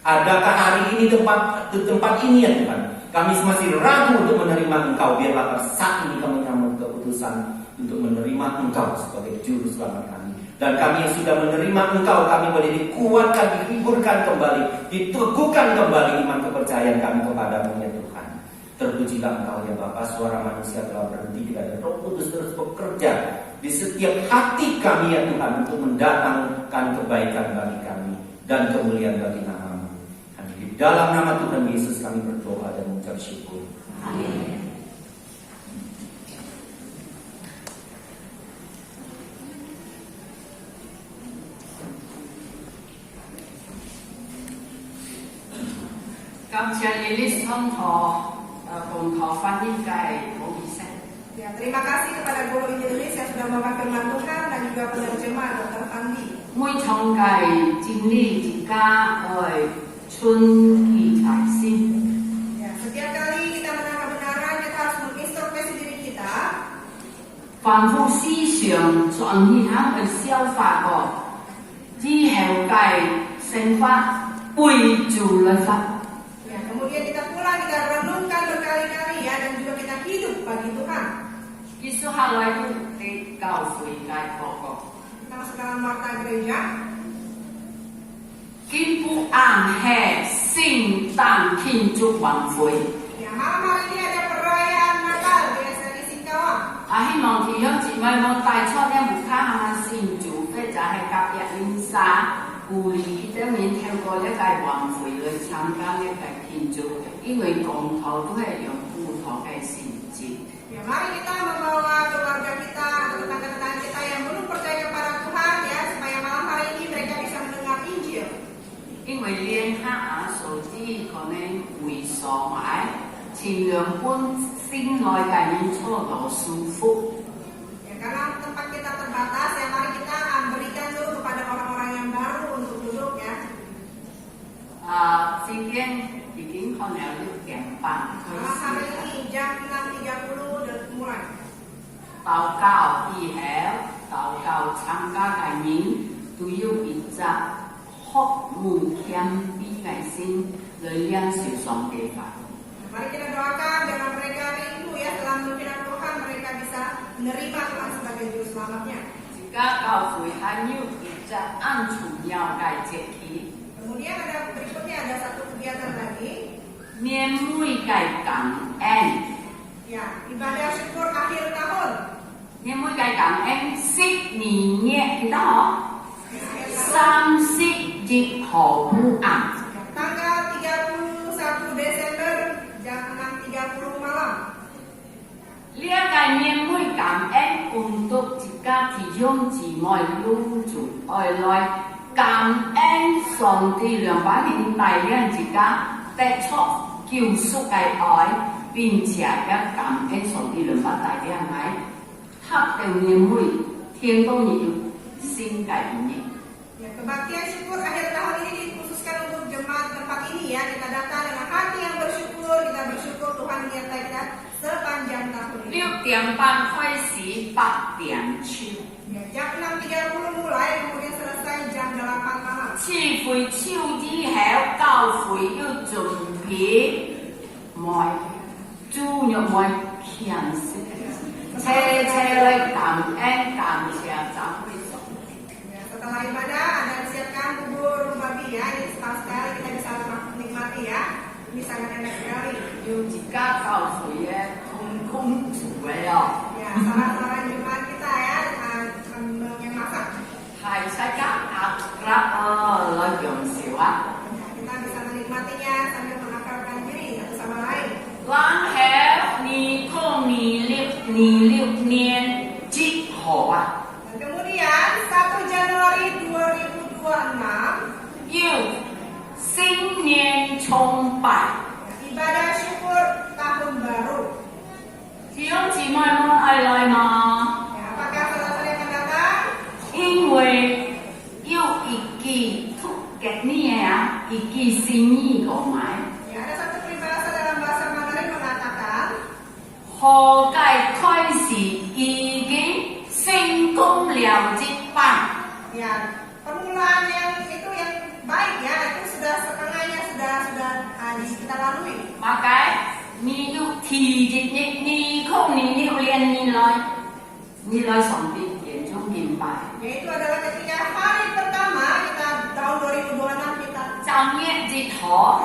Adakah hari ini tempat ini ya Tuhan? Kami masih ragu untuk menerima Engkau. Biarlah saat ini kami mengambil keputusan untuk menerima Engkau sebagai juru selamat kami. Dan kami yang sudah menerima Engkau, kami boleh dikuatkan, dihiburkan kembali, diteguhkan kembali iman kepercayaan kami kepadamu ya Tuhan. Terpujilah Engkau ya Bapa, suara manusia telah berhenti, tidak ada Roh Kudus terus bekerja di setiap hati kami ya Tuhan untuk mendatangkan kebaikan bagi kami dan kemuliaan bagi nama-Mu. Di dalam nama Tuhan Yesus kami berdoa dan mengucap syukur. Amin. Ya, terima kasih kepada guru Injil yang sudah membawa firman Tuhan dan juga penerjemah Dr. Fandi. Ya, setiap kali kita menangkap kebenaran, kita harus mengintrospeksi diri kita. 反复思想，全面肯去消化过，之後嘅生活背住律法。 Ya, kemudian kita pulang, kita renungkan berkali-kali ya, dan juga kita hidup bagi Tuhan. 結束下來都係教會嘅報告。 Kita masuk dalam warta gereja. 今不暗係聖誕慶祝晚會。 Ya, malam hari ini ada perayaan Natal biasa di Singkawang. 希望弟兄姊妹我帶出呢無卡下先做嘅就係隔日練沙。 鼓勵當然透過一個晚會去參加呢個慶祝，因為共同都係有不同嘅聖節。 Ya, mari kita membawa keluarga kita atau tetangga-tetangga kita yang belum percaya kepada Tuhan ya, supaya malam hari ini mereka bisa mendengar Injil. 因為連下數啲可能會所買，前兩本先來嘅演出到舒服。 Ya, karena tempat kita terbatas ya, mari kita berikan dulu kepada orang-orang yang baru untuk duduk ya. 時間已經可能6點半開 Malam hari 始。 ini jam 6.30 dan mulai. 禱告以後，禱告參加嘅人都要一隻學無謙卑嘅心來領受上帝法。 Mari kita doakan biar mereka rindu ya, setelah mendengar Tuhan mereka bisa menerima Tuhan sebagai juru selamatnya. 而家教會還有一隻按重要嘅節期， Kemudian berikutnya ada satu kegiatan lagi. 年尾嘅感恩。 Ya, ibadah syukur akhir tahun. 年尾嘅感恩10年幾多？30日後午暗。 Tanggal 31 Desember jam 6.30 malam. 呢一個年尾感恩untuk jika弟兄姊妹攏住愛來感恩上帝200年帶領自家得出救贖嘅愛，並且也感恩上帝200帶領愛，他的年會天都有新改變。 Ya, kebaktian syukur akhir tahun ini dikhususkan untuk jemaat tempat ini ya. Kita datang dengan hati yang bersyukur, kita bersyukur Tuhan menyertai kita sepanjang tahun ini. 6點半開始，8點超。 Ya, jam 6.30 mulai, kemudian selesai jam 8 malam. 賜會超之後，教會要準備賣豬肉賣獻食，車嚟感恩感謝讚美上帝。 Ya, setelah ibadah ada siapkan bubur babi ya. Ini setahun sekali kita bisa menikmati ya. Ini sangat enak sekali. 要自家教會嘅通工做嘅哦。 Ya, salah-salah jemaat kita ya yang masak. 係大家來用笑啊！ Ya, kita bisa menikmatinya sambil mengakrabkan diri satu sama lain. 然後2026年之後啊， Dan kemudian 1 Januari 2026要新年崇拜。 ibadah syukur tahun baru. 弟兄姊妹們愛來嗎？ Ya, apakah saudara-saudara yang akan datang? 因為要一記出嘅咩啊，一記心意個買， Ya, ada satu peribahasa dalam bahasa Mandarin mengatakan 何解開始已經成功了一半？ ya, permulaan yang itu yang baik ya, itu sudah setengahnya sudah kita lalui. Maka 你要提前2026年來上帝眼中明白， Yaitu adalah ketika hari pertama kita tahun 2026 kita 正月之後，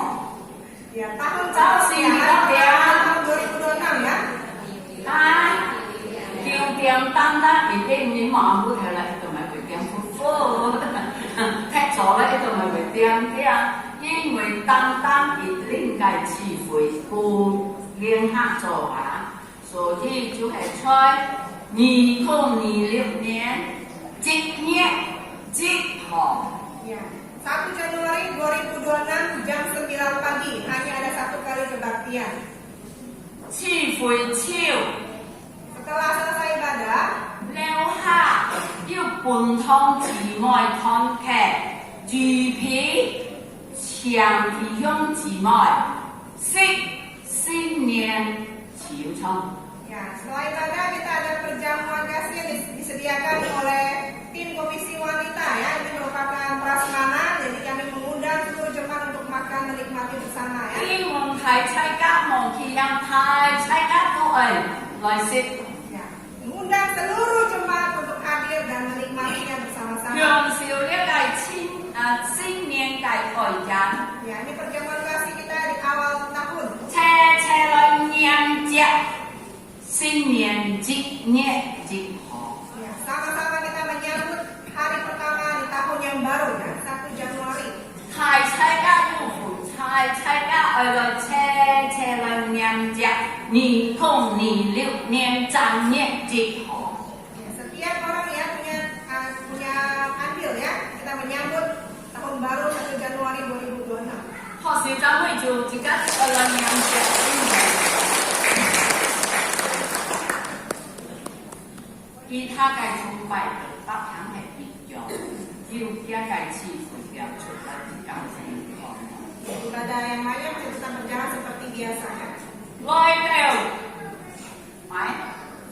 ya tahun Tahun ya, ya. tahun 2026 ya. 啊，叫點單單已經你望不睇啦，同埋佢點呼踢咗咧，同埋佢點點，因為單單一定嘅智慧不聯合咗啊，所以就係在2026年1月之後。 Ya, 1 Januari 2026 jam 9 pagi hanya ada satu kali kebaktian. 智慧超 Setelah selesai ibadah, 留下要本堂姊妹團契，預備長弟兄姊妹識新年潮衝。 ya setelah ibadah kita ada perjamuan kasih yang disediakan oleh tim komisi wanita ya. Ini merupakan prasmanan, jadi kami mengundang seluruh jemaat untuk makan menikmati bersama ya. 英文係參加望見人係參加都係來識， Ya, mengundang seluruh jemaat untuk hadir dan menikmatinya bersama-sama. 讓少一個新年嘅愛人， Ya, ini perjamuan kasih kita di awal tahun. 車來迎接新年之日之後。 Ya, sama-sama kita menyambut hari pertama di tahun yang baru ya, 1 Januari. 太參加要扶太參加愛來車來迎接2026年正月之後。 Ya, setiap orang ya punya andil ya. Kita menyambut tahun baru 1 Januari 2026. 學時就會做自己愛來迎接新年。其他嘅崇拜不肯係別樣，要一計次回表出嚟搞情況。 Ibadah yang lainnya masih tetap berjalan seperti biasa ya. 來到買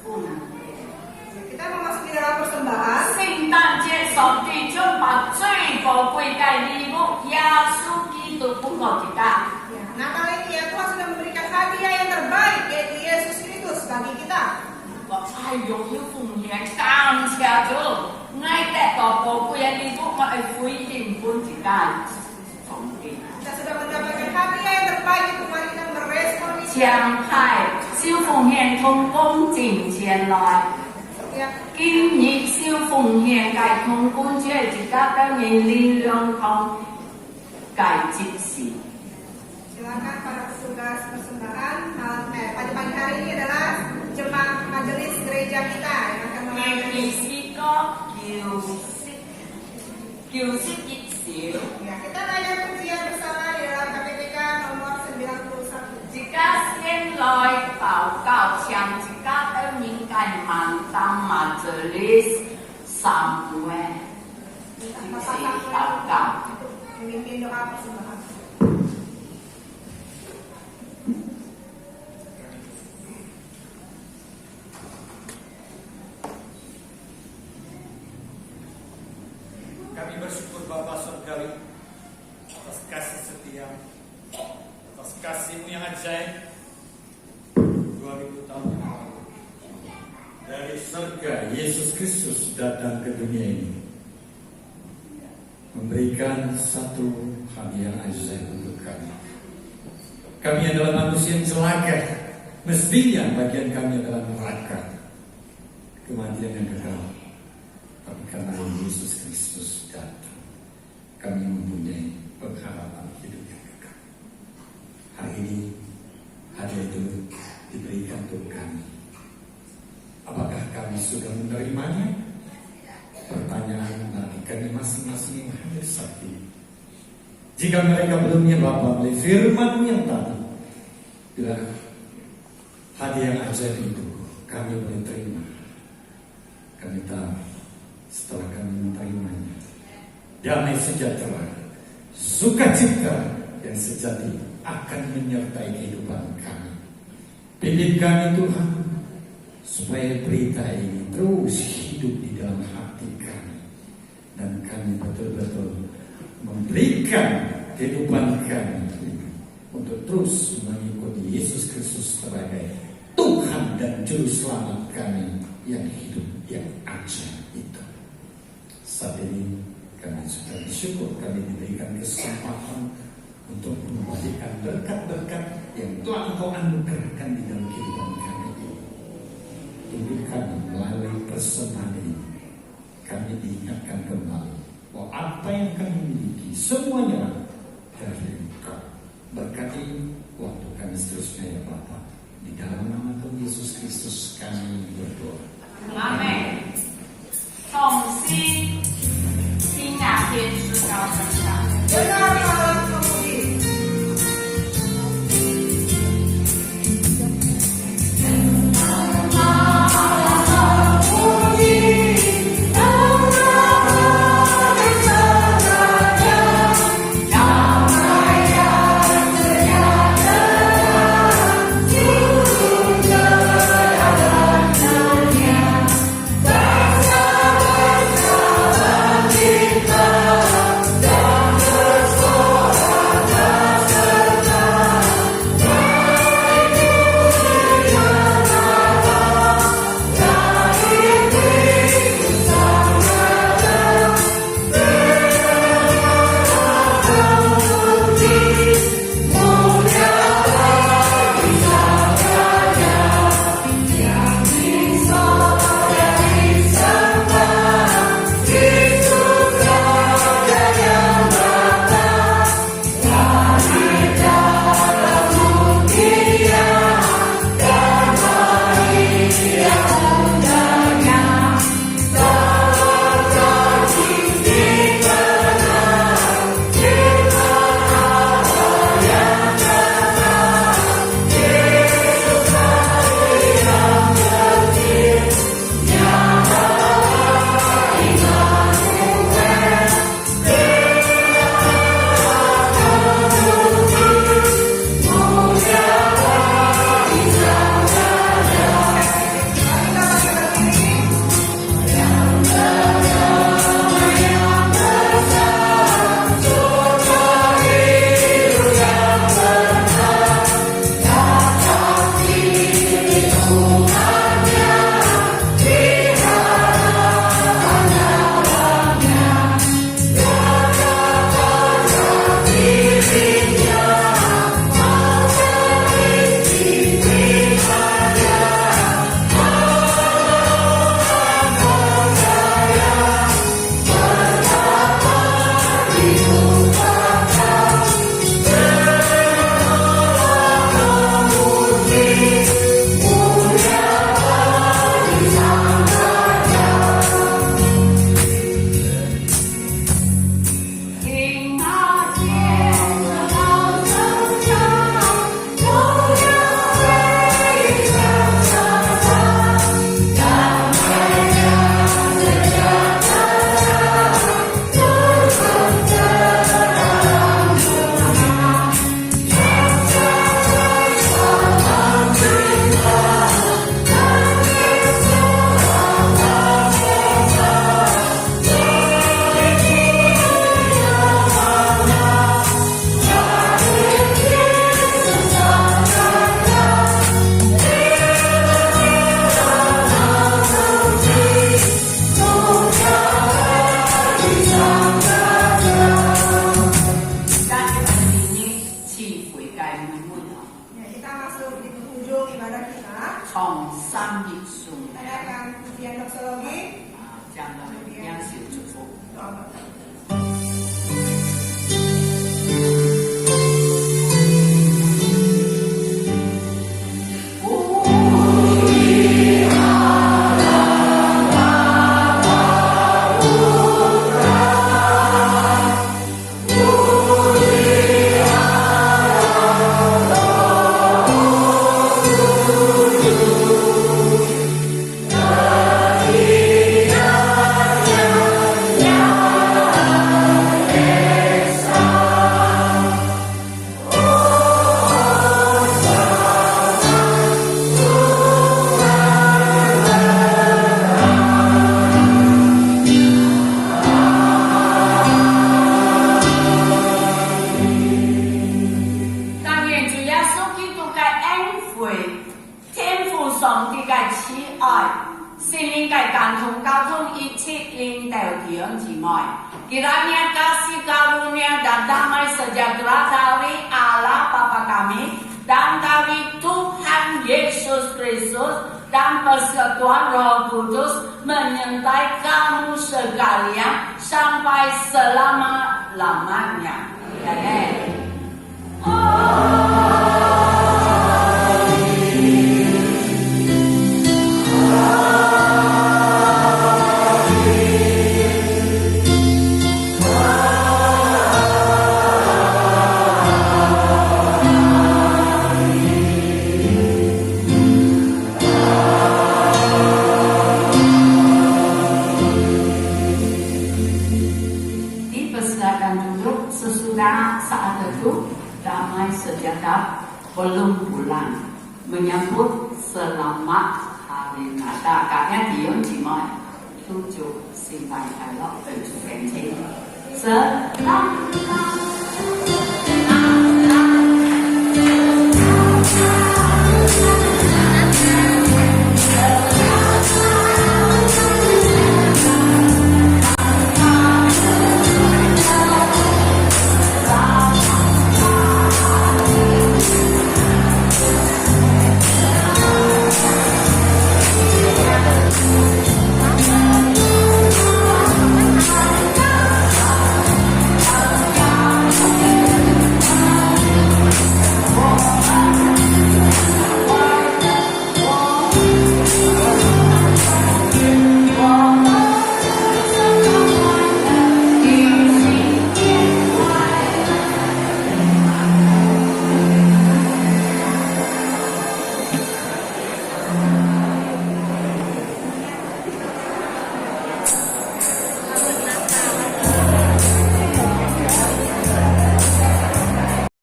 歡樂。 Ya, kita memasuki dalam persembahan. 聖誕節上帝將把最寶貴嘅禮物耶穌基督供給kita。 Ya, Natal ini ya Tuhan sudah memberikan hadiah yang terbaik yaitu Yesus Kristus bagi kita. 我係用要奉獻感謝主，愛得到寶貴嘅禮物，我係回應本自己上帝。 Kita sudah mendapatkan hadiah yang terbaik itu mari kita merespon itu. 將派小奉獻同工進前來， Ya, 今日小奉獻嘅同工主係自家當然力量同嘅接受。 silakan para petugas persembahan pada pagi hari ini adalah jemaat majelis gereja kita yang akan 意 melayani. 思個叫91 Ya, kita baca pujian bersama di dalam KPPK nomor 91. Jika先来祷告，像一家的敏感mandang majelis Samuel，一起祷告。 Memimpin doa persembahan. Kami bersyukur Bapa Surgawi atas kasih setia, atas kasih-Mu yang ajaib 2000 tahun yang lalu. Dari surga Yesus Kristus datang ke dunia ini, memberikan satu hadiah ajaib untuk kami. Kami adalah manusia yang celaka, mestinya bagian kami adalah neraka, kematian yang kekal. Tapi karena Yesus Kristus datang, kami mempunyai pengharapan hidup yang kekal. Hari ini hadiah itu diberikan untuk kami. Apakah kami sudah menerimanya? Pertanyaan bagi kami masing-masing yang hadir saat ini. Jika mereka belumnya Bapa melalui firman yang tadi, bila hadiah yang ajaib itu kami boleh terima, kami tahu setelah kami menerimanya, damai sejahtera, sukacita yang sejati akan menyertai kehidupan kami. Pimpin kami Tuhan, supaya berita ini terus hidup di dalam hati kami, dan kami betul-betul memberikan kehidupan kami untuk terus mengikuti Yesus Kristus sebagai Tuhan dan Juru Selamat kami yang hidup, yang ajaib itu. Saat ini kami sudah bersyukur kami diberikan kesempatan untuk memberikan berkat-berkat yang telah Engkau anugerahkan di dalam kehidupan kami. Hidup kami melalui persembahan ini, kami diingatkan kembali bahwa apa yang kami miliki semuanya dari Engkau. Berkati waktu kami seterusnya ya Bapa. Di dalam nama Tuhan Yesus Kristus kami berdoa. Amin. 痛心，新雅天使高声唱。 Benar malam kemudian. Yang bisa lagi. 这样的样式祝福。 但愿主耶稣基督的恩惠、天父上帝的慈爱、圣灵的感同交通一切领导弟兄姊妹，kiranya kasih karunia dan damai sejahtera dari Allah Bapa kami dan dari Tuhan Yesus Kristus dan persekutuan Roh Kudus menyertai kamu sekalian sampai selama-lamanya. Amin. Dipersilakan duduk sesudah saat teduh damai sejahtera belum pulang menyambut selamat hari Natal. Các弟兄姊妹，祝祝聖誕快樂，對祝敬請。Selamat